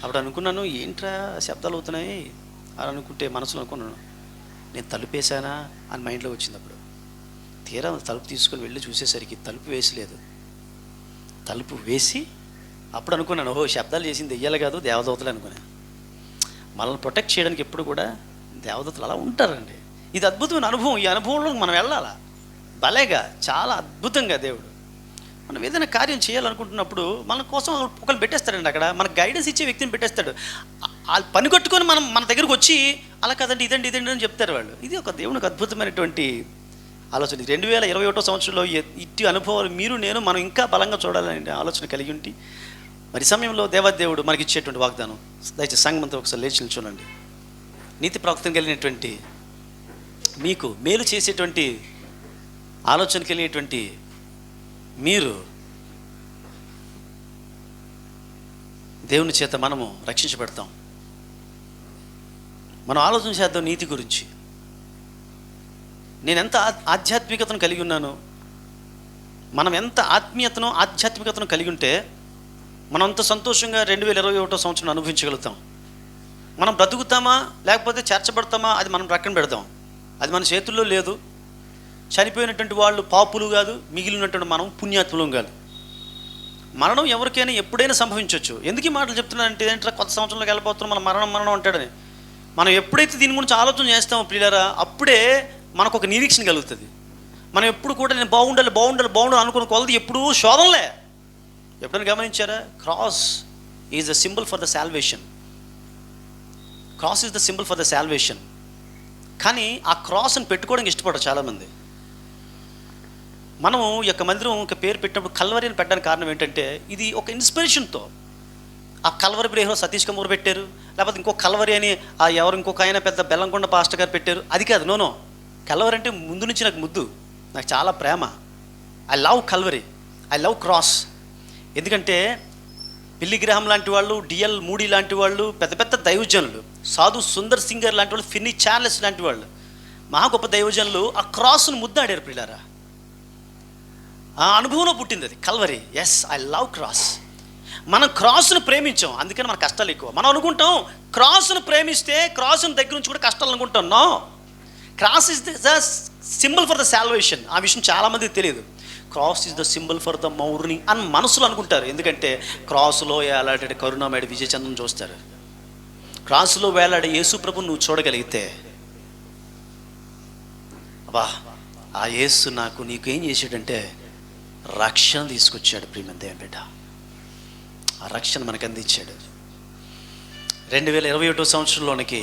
అప్పుడు అనుకున్నాను, ఏంట్రా శబ్దాలు అవుతున్నాయి అని అనుకుంటే మనసులో అనుకున్నాను, నేను తలుపేశానా అని మైండ్లో వచ్చింది. అప్పుడు తీరా తలుపు తీసుకొని వెళ్ళి చూసేసరికి తలుపు వేసలేదు. తలుపు వేసి అప్పుడు అనుకున్నాను, ఓహో శబ్దాలు చేసింది దెయ్యాలు కాదు దేవదూతలు అనుకున్నాను. మనల్ని ప్రొటెక్ట్ చేయడానికి ఎప్పుడు కూడా దేవదూతలు అలా ఉంటారండి. ఇది అద్భుతమైన అనుభవం. ఈ అనుభవంలో మనం వెళ్ళాలా. భలేగా చాలా అద్భుతంగా దేవుడు మనం ఏదైనా కార్యం చేయాలనుకుంటున్నప్పుడు మన కోసం ఒకరు పెట్టేస్తాడండి. అక్కడ మనకు గైడెన్స్ ఇచ్చే వ్యక్తిని పెట్టేస్తాడు. ఆ పని కట్టుకొని మన దగ్గరకు వచ్చి అలా కదండి ఇదండి అని చెప్తారు వాళ్ళు. ఇది ఒక దేవునికి అద్భుతమైనటువంటి ఆలోచన. 2021 సంవత్సరంలో ఇట్టి అనుభవాలు నేను మనం ఇంకా బలంగా చూడాలనే ఆలోచన కలిగి ఉండి మరి సమయంలో దేవాదేవుడు మనకి ఇచ్చేటువంటి వాగ్దానం దయచేసి సంఘమంతా ఒకసారి లేచి నిల్చోనండి. నీతి ప్రవక్తను కలిగినటువంటి మీకు మేలు చేసేటువంటి ఆలోచన కలిగేటువంటి మీరు దేవుని చేత మనము రక్షించబడతాం. మనం ఆలోచన చేద్దాం నీతి గురించి. నేను ఎంత ఆధ్యాత్మికతను కలిగి ఉన్నాను, మనం ఎంత ఆధ్యాత్మికతను కలిగి ఉంటే మనం అంత సంతోషంగా 2021 సంవత్సరం అనుభవించగలుగుతాం. మనం బ్రతుకుతామా లేకపోతే చేర్చబడతామా అది మనం ప్రక్కన పెడతాం. అది మన చేతుల్లో లేదు. చనిపోయినటువంటి వాళ్ళు పాపులు కాదు, మిగిలినటువంటి మనం పుణ్యాత్ములం కాదు. మరణం ఎవరికైనా ఎప్పుడైనా సంభవించవచ్చు. ఎందుకు ఈ మాటలు చెప్తున్నానంటే ఏంటంటే కొత్త సంవత్సరంలోకి వెళ్ళిపోతున్నాం, మనం మరణం అంటాడని. మనం ఎప్పుడైతే దీని గురించి ఆలోచన చేస్తామో ప్రియులారా, అప్పుడే మనకు ఒక నిరీక్షణ కలుగుతుంది. మనం ఎప్పుడు కూడా నేను బాగుండాలి అనుకున్న కొలది ఎప్పుడూ శోధనలే. ఎప్పుడైనా గమనించారా? Cross is the symbol for the salvation. Cross is the symbol for the salvation. కానీ ఆ క్రాస్ని పెట్టుకోవడానికి ఇష్టపడరు చాలామంది. మనం ఈ యొక్క మందిరం ఒక పేరు పెట్టినప్పుడు కల్వరి అని పెట్టడానికి కారణం ఏంటంటే ఇది ఒక ఇన్స్పిరేషన్తో. ఆ కల్వరి బ్రేహ్లో సతీష్ కమూర్ పెట్టారు, లేకపోతే ఇంకో కల్వరి అని ఇంకొక ఆయన పెద్ద బెల్లంకొండ పాస్టర్ గారు పెట్టారు. అది కాదు. నో కల్వరి అంటే ముందు నుంచి నాకు ముద్దు, నాకు చాలా ప్రేమ. I love Calvary, I love cross. ఎందుకంటే బిల్లీ గ్రాహం లాంటి వాళ్ళు, డిఎల్ మూడీ లాంటి వాళ్ళు, పెద్ద పెద్ద దైవజనులు, సాధు సుందర్ సింగర్ లాంటి వాళ్ళు, ఫిన్నీ చార్లెస్ లాంటి వాళ్ళు, మహా గొప్ప దైవజనులు ఆ క్రాస్ను ముద్దాడారు పిల్లారా. ఆ అనుభవంలో పుట్టింది అది Calvary. Yes, I love cross. మనం క్రాస్ను ప్రేమించాం, అందుకని మన కష్టాలు ఎక్కువ. మనం అనుకుంటాం క్రాస్ను ప్రేమిస్తే క్రాస్ను దగ్గర నుంచి కూడా కష్టాలు అనుకుంటాం. No, cross is the symbol for the salvation. ఆ విషయం చాలామందికి తెలియదు. Cross is the symbol for the mourning అని మనసులో అనుకుంటారు. ఎందుకంటే క్రాసులో వేలాడే కరుణామయుడు విజయచంద్రం చూస్తారు. క్రాసులో వేలాడే యేసు ప్రభుని నువ్వు చూడగలిగితే అబ్బా, ఆ యేసు నీకు ఏం చేశాడంటే రక్షణ తీసుకొచ్చాడు. ప్రియమైన దేవుని బిడ్డ, ఆ రక్షణ మనకు అందించాడు. 2021 సంవత్సరంలోనికి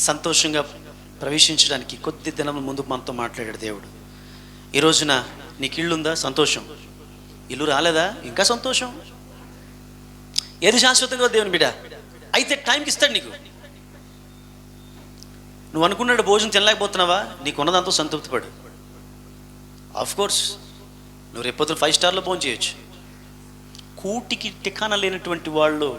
సంతోషంగా ప్రవేశించడానికి కొద్ది దినం ముందు మనతో మాట్లాడాడు దేవుడు. ఈ రోజున నీకు ఇల్లు ఉందా? సంతోషం. ఇల్లు రాలేదా? ఇంకా సంతోషం. ఏది శాశ్వతంగా దేవుని బిడ్డ అయితే టైంకి ఇస్తాడు నీకు. నువ్వు అనుకున్నాడు భోజనం తినలేకపోతున్నావా? నీకు ఉన్నదంతా సంతృప్తి పడు. ఆఫ్కోర్స్ నువ్వు రేపొద్దున 5 స్టార్లో భోజనం చేయొచ్చు. కూటికి టికానా లేనటువంటి వాళ్ళు,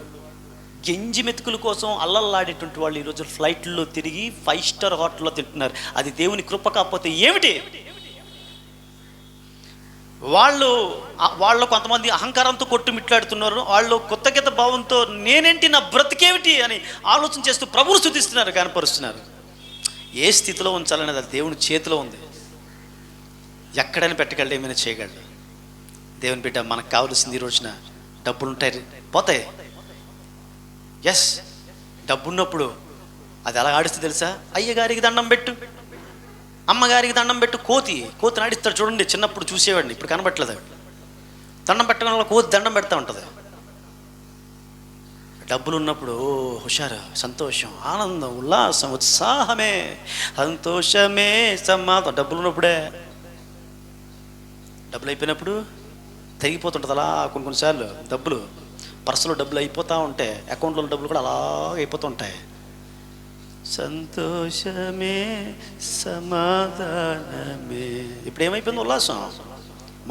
గెంజి మెతుకుల కోసం అల్లల్లాడేటువంటి వాళ్ళు ఈరోజు ఫ్లైట్లో తిరిగి 5 స్టార్ హోటల్లో తింటున్నారు. అది దేవుని కృప కాకపోతే ఏమిటి? వాళ్ళు కొంతమంది అహంకారంతో కొట్టుమిట్లాడుతున్నారు. వాళ్ళు కొత్త భావంతో నేనేంటి, నా బ్రతికేమిటి అని ఆలోచన చేస్తూ ప్రభువును స్తుతిస్తున్నారు, కనపరుస్తున్నారు. ఏ స్థితిలో ఉంచాలనేది అది దేవుని చేతిలో ఉంది. ఎక్కడైనా పెట్టగలడు, ఏమైనా చేయగలడు. దేవుని బిడ్డ, మనకు కావాల్సింది ఈ రోజున డబ్బులు ఉంటాయి, పోతాయి. ఎస్, డబ్బున్నప్పుడు అది ఎలా ఆడిస్తే తెలుసా? అయ్యగారికి దండం పెట్టు, అమ్మగారికి దండం పెట్టు. కోతి నాడిస్తాడు చూడండి. చిన్నప్పుడు చూసేవాడిని, ఇప్పుడు కనబట్టలేదు. దండం పెట్టడం వల్ల కోతి దండం పెడతా ఉంటుంది. డబ్బులు ఉన్నప్పుడు హుషారు, సంతోషం, ఆనందం, ఉల్లాసం, ఉత్సాహమే, సంతోషమే, సమాధానం. డబ్బులు ఉన్నప్పుడే. డబ్బులు అయిపోయినప్పుడు తెగిపోతుంటుంది అలా. కొన్నిసార్లు డబ్బులు పర్సులో డబ్బులు అయిపోతూ ఉంటాయి, అకౌంట్లో డబ్బులు కూడా అలా అయిపోతూ ఉంటాయి. సంతోషమే, సమాధానమే. ఇప్పుడు ఏమైపోయింది? ఉల్లాసం.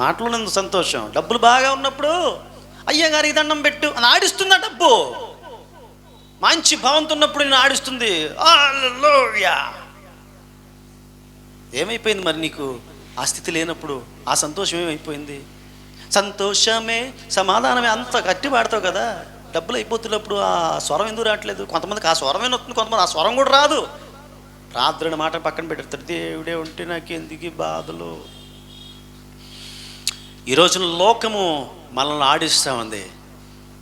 మాటలోనే సంతోషం. డబ్బులు బాగా ఉన్నప్పుడు అయ్యగారికి దండం పెట్టు అని ఆడిస్తుంది. డబ్బు మంచి భావంతో ఉన్నప్పుడు నేను ఆడిస్తుంది. హల్లెలూయా. ఏమైపోయింది మరి నీకు? ఆ స్థితి లేనప్పుడు ఆ సంతోషం ఏమైపోయింది? సంతోషమే, సమాధానమే అంత గట్టి పాడతావు కదా. డబ్బులు అయిపోతున్నప్పుడు ఆ స్వరం ఎందుకు రావట్లేదు? కొంతమందికి ఆ స్వరమే వస్తుంది, కొంతమంది ఆ స్వరం కూడా రాదు. ప్రార్థన మాట పక్కన పెడతాడు. దేవుడే ఉంటే నాకు ఎందుకు బాధలు. ఈ రోజున లోకము మనల్ని ఆడిస్తూ ఉంది,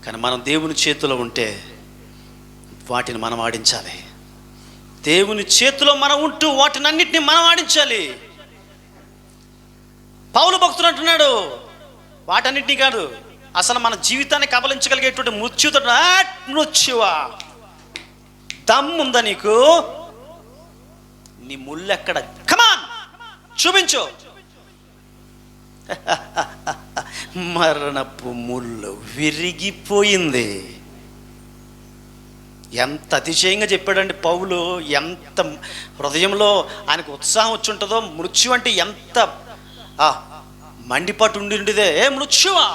కానీ మనం దేవుని చేతిలో ఉంటే వాటిని మనం ఆడించాలి. దేవుని చేతిలో మనం ఉంటూ వాటిని అన్నిటిని మనం ఆడించాలి. పౌలు భక్తుడు అంటున్నాడు, వాటన్నిటినీ కాదు, అసలు మన జీవితాన్ని కబలించగలిగేటువంటి మృత్యుతో, మృత్యువా దమ్ముందా నీకు? నీ ముళ్ళు ఎక్కడ? కమాన్ చూపించు. మరణపు ముళ్ళు విరిగిపోయింది. ఎంత అతిశయంగా చెప్పాడండి పౌలు. ఎంత హృదయంలో ఆయనకు ఉత్సాహం వచ్చి ఉంటుందో. మృత్యు అంటే ఎంత మండిపట్టు ఉండిదే. ఏ మృత్యువా,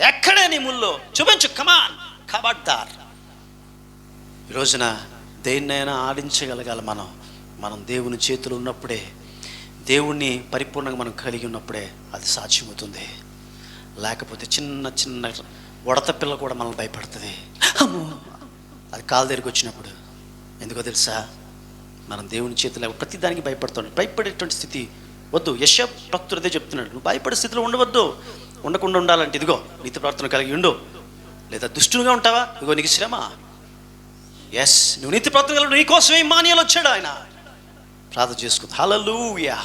ఎక్కడే నీ ముళ్ళు? చూపించు, కమాన్, ఖబర్దార్. ఈ రోజున దేన్నైనా ఆడించగలగాలి మనం దేవుని చేతులు ఉన్నప్పుడే, దేవుణ్ణి పరిపూర్ణంగా మనం కలిగి ఉన్నప్పుడే అది సాధ్యమవుతుంది. లేకపోతే చిన్న చిన్న ఉడత పిల్ల కూడా మనల్ని భయపడుతుంది. అమ్మో, అది కాలు దగ్గరికి వచ్చినప్పుడు. ఎందుకో తెలుసా, మనం దేవుని చేతులు ప్రతి దానికి భయపడుతున్నాం. భయపడేటువంటి స్థితి వద్దు. యెషయా భక్తుడు అదే చెప్తున్నాడు, నువ్వు భయపడే స్థితిలో ఉండవద్దు. ఉండకుండా ఉండాలంటే ఇదిగో నీతి ప్రార్థన కలిగి ఉండు. లేదా దుష్టునిగా ఉంటావా, ఇదిగో నీకు శ్రమ. ఎస్, నువ్వు నీతి ప్రార్థన కలిగి, నీ కోసమే ఇమ్మానుయేలు వచ్చాడు. ఆయన ప్రార్థన చేసుకుంది. హల్లెలూయా.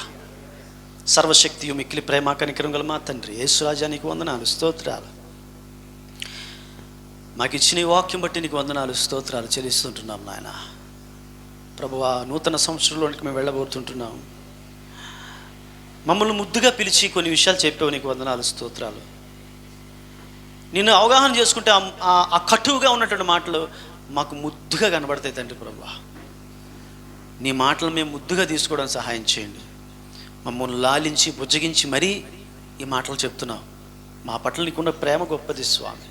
సర్వశక్తియు మిక్కిలి ప్రేమ కనికరం గల మా తండ్రి యేసు రాజా, నీకు వందనాలు, స్తోత్రాలు. మాకు ఇచ్చిన ఈ వాక్యం బట్టి నీకు వందనాలు, స్తోత్రాలు చెల్లిస్తుంటున్నాం నాయన. ప్రభువా, నూతన సంవత్సరంలోనికి మేము వెళ్ళబోతుంటున్నాం. మమ్మల్ని ముద్దుగా పిలిచి కొన్ని విషయాలు చెప్పావు, నీకు వందనాలు, స్తోత్రాలు. నిన్ను అవగాహన చేసుకుంటే ఆ కటువుగా ఉన్నటువంటి మాటలు మాకు ముద్దుగా కనబడతాయి తండ్రి. ప్రభువా, నీ మాటలు మేము ముద్దుగా తీసుకోవడానికి సహాయం చేయండి. మమ్మల్ని లాలించి బుజ్జగించి మరీ ఈ మాటలు చెప్తున్నావు. మా పట్ల నీకున్న ప్రేమ గొప్పది స్వామి.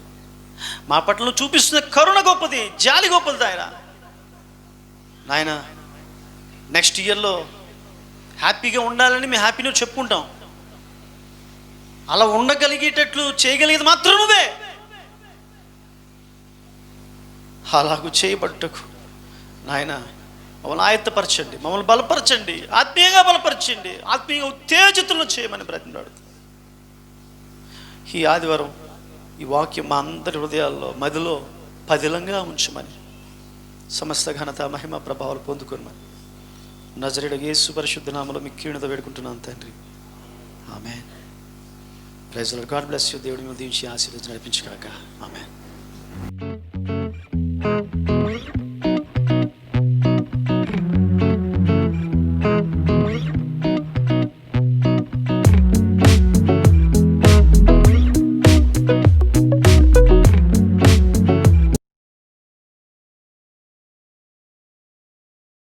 మా పట్ల నువ్వు చూపిస్తున్న కరుణ గొప్పది, జాలి గొప్పది ఆయన. నాయన, నెక్స్ట్ ఇయర్లో హ్యాపీగా ఉండాలని మేము హ్యాపీగా చెప్పుకుంటాం. అలా ఉండగలిగేటట్లు చేయగలిగేది మాత్రం నువ్వే. అలాగూ చేయబట్టకు నాయన మమ్మల్ని ఆయత్తపరచండి, మమ్మల్ని బలపరచండి, ఆత్మీయంగా బలపరచండి, ఆత్మీయంగా ఉత్తేజితులను చేయమని బ్రతిమలాడు. ఈ ఆదివారం ఈ వాక్యం మా అందరి హృదయాల్లో మదిలో పదిలంగా ఉంచమని, సమస్త ఘనత మహిమ ప్రభావాలు పొందుకోమని నజరేయుడైన యేసు పరిశుద్ధ నామములో మిక్కిలినతో వేడుకుంటున్నాను తండ్రి. Amen. Praise the Lord. God bless you. దేవుడి మీద దీవించి ఆశీర్వదించి నడిపించుగాక. ఆమేన్.